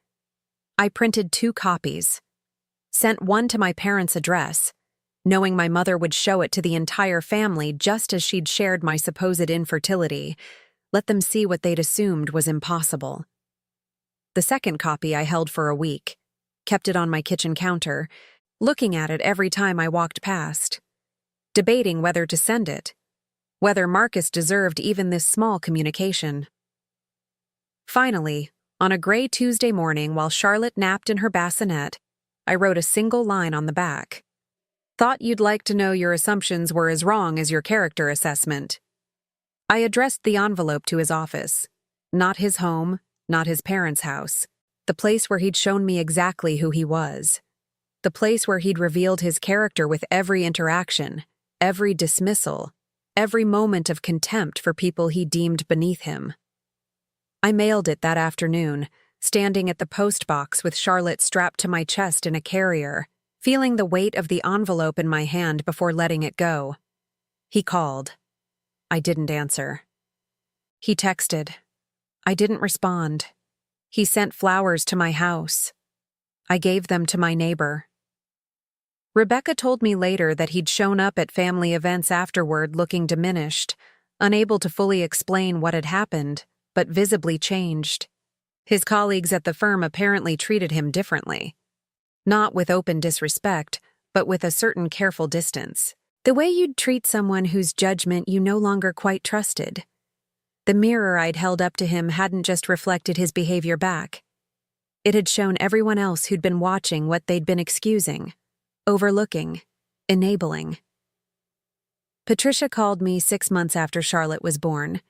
I printed 2 copies, sent one to my parents' address, knowing my mother would show it to the entire family just as she'd shared my supposed infertility, let them see what they'd assumed was impossible. The second copy I held for a week, kept it on my kitchen counter, looking at it every time I walked past, debating whether to send it, whether Marcus deserved even this small communication. Finally, on a gray Tuesday morning while Charlotte napped in her bassinet, I wrote a single line on the back. Thought you'd like to know your assumptions were as wrong as your character assessment. I addressed the envelope to his office, not his home, not his parents' house, the place where he'd shown me exactly who he was, the place where he'd revealed his character with every interaction, every dismissal, every moment of contempt for people he deemed beneath him. I mailed it that afternoon, standing at the post box with Charlotte strapped to my chest in a carrier, feeling the weight of the envelope in my hand before letting it go. He called. I didn't answer. He texted. I didn't respond. He sent flowers to my house. I gave them to my neighbor. Rebecca told me later that he'd shown up at family events afterward looking diminished, unable to fully explain what had happened, but visibly changed. His colleagues at the firm apparently treated him differently. Not with open disrespect, but with a certain careful distance. The way you'd treat someone whose judgment you no longer quite trusted. The mirror I'd held up to him hadn't just reflected his behavior back. It had shown everyone else who'd been watching what they'd been excusing, overlooking, enabling. Patricia called me 6 months after Charlotte was born.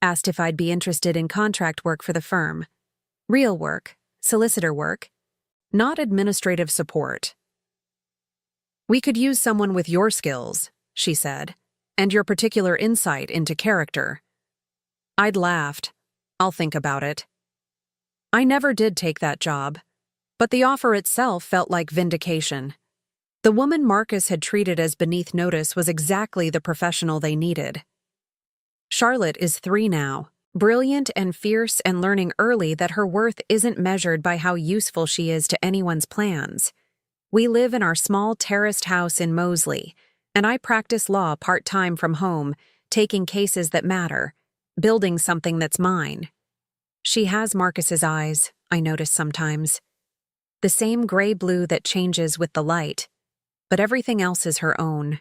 Asked if I'd be interested in contract work for the firm. Real work, solicitor work, not administrative support. We could use someone with your skills, she said, and your particular insight into character. I'd laughed. I'll think about it. I never did take that job, but the offer itself felt like vindication. The woman Marcus had treated as beneath notice was exactly the professional they needed. Charlotte is 3 now, brilliant and fierce and learning early that her worth isn't measured by how useful she is to anyone's plans. We live in our small terraced house in Moseley, and I practice law part-time from home, taking cases that matter, building something that's mine. She has Marcus's eyes, I notice sometimes. The same gray-blue that changes with the light, but everything else is her own.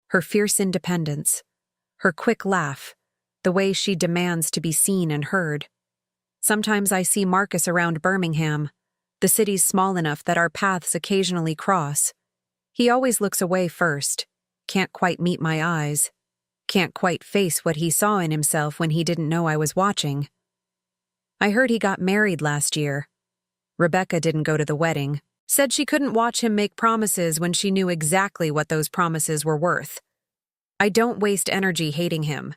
Her fierce independence, her quick laugh, the way she demands to be seen and heard. Sometimes I see Marcus around Birmingham. The city's small enough that our paths occasionally cross. He always looks away first, can't quite meet my eyes, can't quite face what he saw in himself when he didn't know I was watching. I heard he got married last year. Rebecca didn't go to the wedding, said she couldn't watch him make promises when she knew exactly what those promises were worth. I don't waste energy hating him.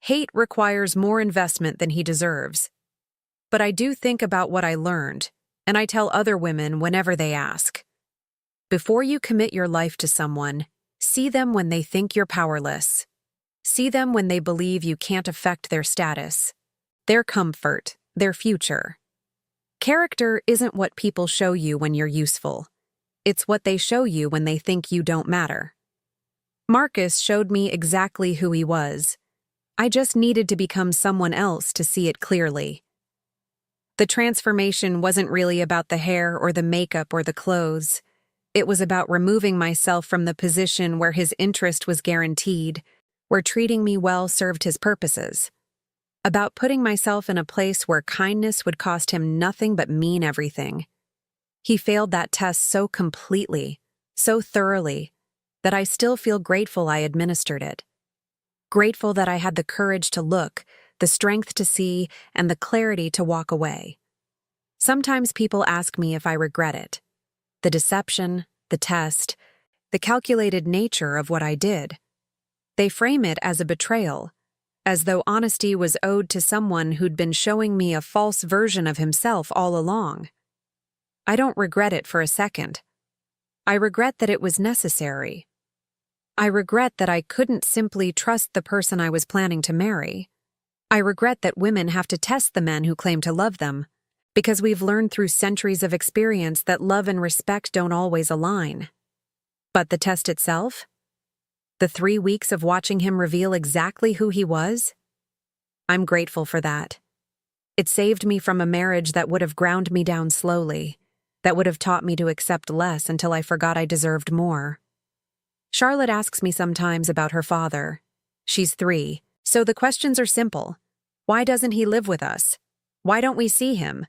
Hate requires more investment than he deserves. But I do think about what I learned, and I tell other women whenever they ask. Before you commit your life to someone, See them when they think you're powerless. See them when they believe you can't affect their status, their comfort, their future. Character isn't what people show you when you're useful. It's what they show you when they think you don't matter. Marcus showed me exactly who he was. I just needed to become someone else to see it clearly. The transformation wasn't really about the hair or the makeup or the clothes. It was about removing myself from the position where his interest was guaranteed, where treating me well served his purposes. About putting myself in a place where kindness would cost him nothing but mean everything. He failed that test so completely, so thoroughly, that I still feel grateful I administered it. Grateful that I had the courage to look, the strength to see, and the clarity to walk away. Sometimes people ask me if I regret it. The deception, the test, the calculated nature of what I did. They frame it as a betrayal, as though honesty was owed to someone who'd been showing me a false version of himself all along. I don't regret it for a second. I regret that it was necessary. I regret that I couldn't simply trust the person I was planning to marry. I regret that women have to test the men who claim to love them, because we've learned through centuries of experience that love and respect don't always align. But the test itself? The 3 weeks of watching him reveal exactly who he was? I'm grateful for that. It saved me from a marriage that would have ground me down slowly, that would have taught me to accept less until I forgot I deserved more. Charlotte asks me sometimes about her father. She's 3, so the questions are simple. Why doesn't he live with us? Why don't we see him?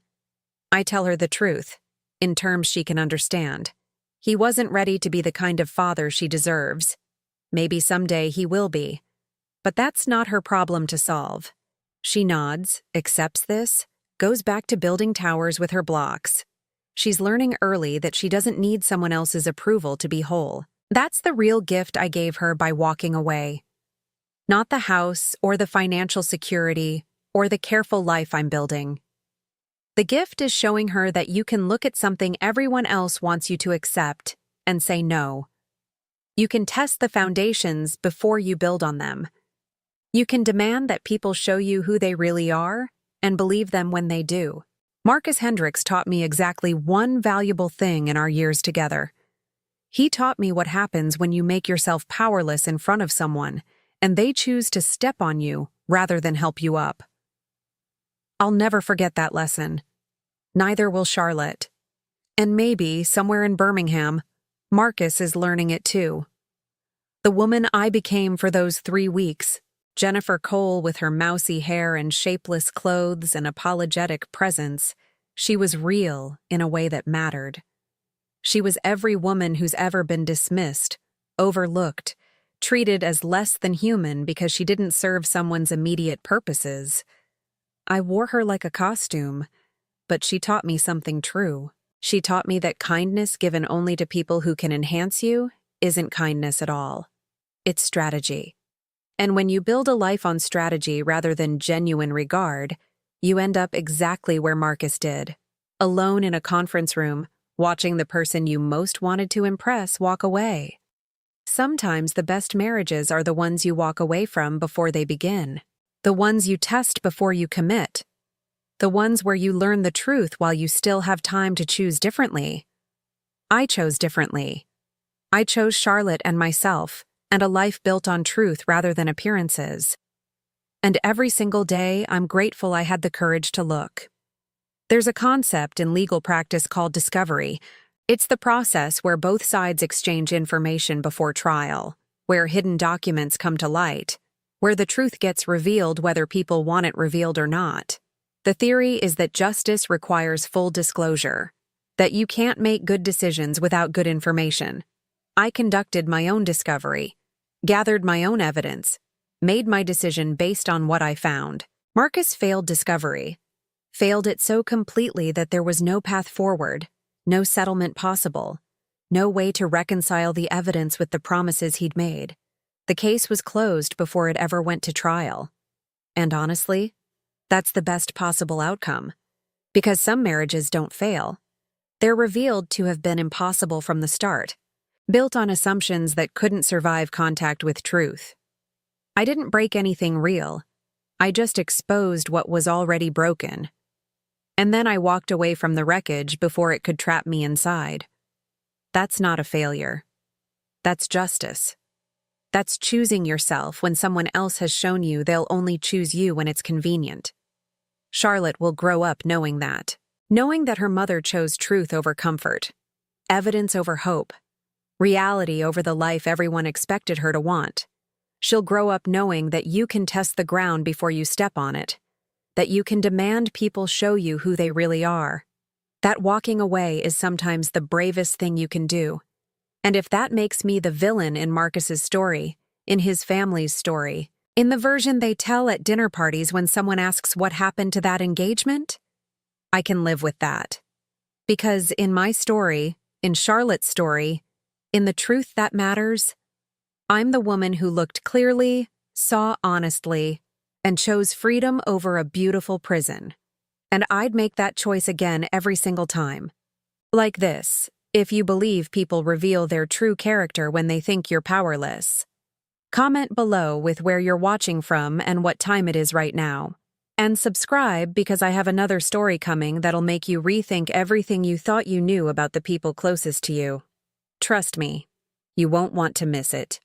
I tell her the truth, in terms she can understand. He wasn't ready to be the kind of father she deserves. Maybe someday he will be. But that's not her problem to solve. She nods, accepts this, goes back to building towers with her blocks. She's learning early that she doesn't need someone else's approval to be whole. That's the real gift I gave her by walking away. Not the house, or the financial security, or the careful life I'm building. The gift is showing her that you can look at something everyone else wants you to accept and say no. You can test the foundations before you build on them. You can demand that people show you who they really are and believe them when they do. Marcus Hendricks taught me exactly one valuable thing in our years together. He taught me what happens when you make yourself powerless in front of someone and they choose to step on you rather than help you up. I'll never forget that lesson. Neither will Charlotte. And maybe, somewhere in Birmingham, Marcus is learning it too. The woman I became for those 3 weeks, Jennifer Cole with her mousy hair and shapeless clothes and apologetic presence, she was real in a way that mattered. She was every woman who's ever been dismissed, overlooked, treated as less than human because she didn't serve someone's immediate purposes. I wore her like a costume, but she taught me something true. She taught me that kindness given only to people who can enhance you isn't kindness at all. It's strategy. And when you build a life on strategy rather than genuine regard, you end up exactly where Marcus did, alone in a conference room, watching the person you most wanted to impress walk away. Sometimes the best marriages are the ones you walk away from before they begin, the ones you test before you commit, the ones where you learn the truth while you still have time to choose differently. I chose differently. I chose Charlotte and myself, and a life built on truth rather than appearances. And every single day, I'm grateful I had the courage to look. There's a concept in legal practice called discovery. It's the process where both sides exchange information before trial, where hidden documents come to light, where the truth gets revealed whether people want it revealed or not. The theory is that justice requires full disclosure, that you can't make good decisions without good information. I conducted my own discovery, gathered my own evidence, made my decision based on what I found. Marcus failed discovery, failed it so completely that there was no path forward, no settlement possible, no way to reconcile the evidence with the promises he'd made. The case was closed before it ever went to trial. And honestly, that's the best possible outcome. Because some marriages don't fail. They're revealed to have been impossible from the start. built on assumptions that couldn't survive contact with truth. I didn't break anything real. I just exposed what was already broken. And then I walked away from the wreckage before it could trap me inside. That's not a failure. That's justice. That's choosing yourself when someone else has shown you they'll only choose you when it's convenient. Charlotte will grow up knowing that. Knowing that her mother chose truth over comfort, evidence over hope, reality over the life everyone expected her to want. She'll grow up knowing that you can test the ground before you step on it, that you can demand people show you who they really are. That walking away is sometimes the bravest thing you can do. And if that makes me the villain in Marcus's story, in his family's story, in the version they tell at dinner parties when someone asks what happened to that engagement, I can live with that. Because in my story, in Charlotte's story, in the truth that matters, I'm the woman who looked clearly, saw honestly, and chose freedom over a beautiful prison. And I'd make that choice again every single time. Like this, if you believe people reveal their true character when they think you're powerless. Comment below with where you're watching from and what time it is right now. And subscribe because I have another story coming that'll make you rethink everything you thought you knew about the people closest to you. Trust me, you won't want to miss it.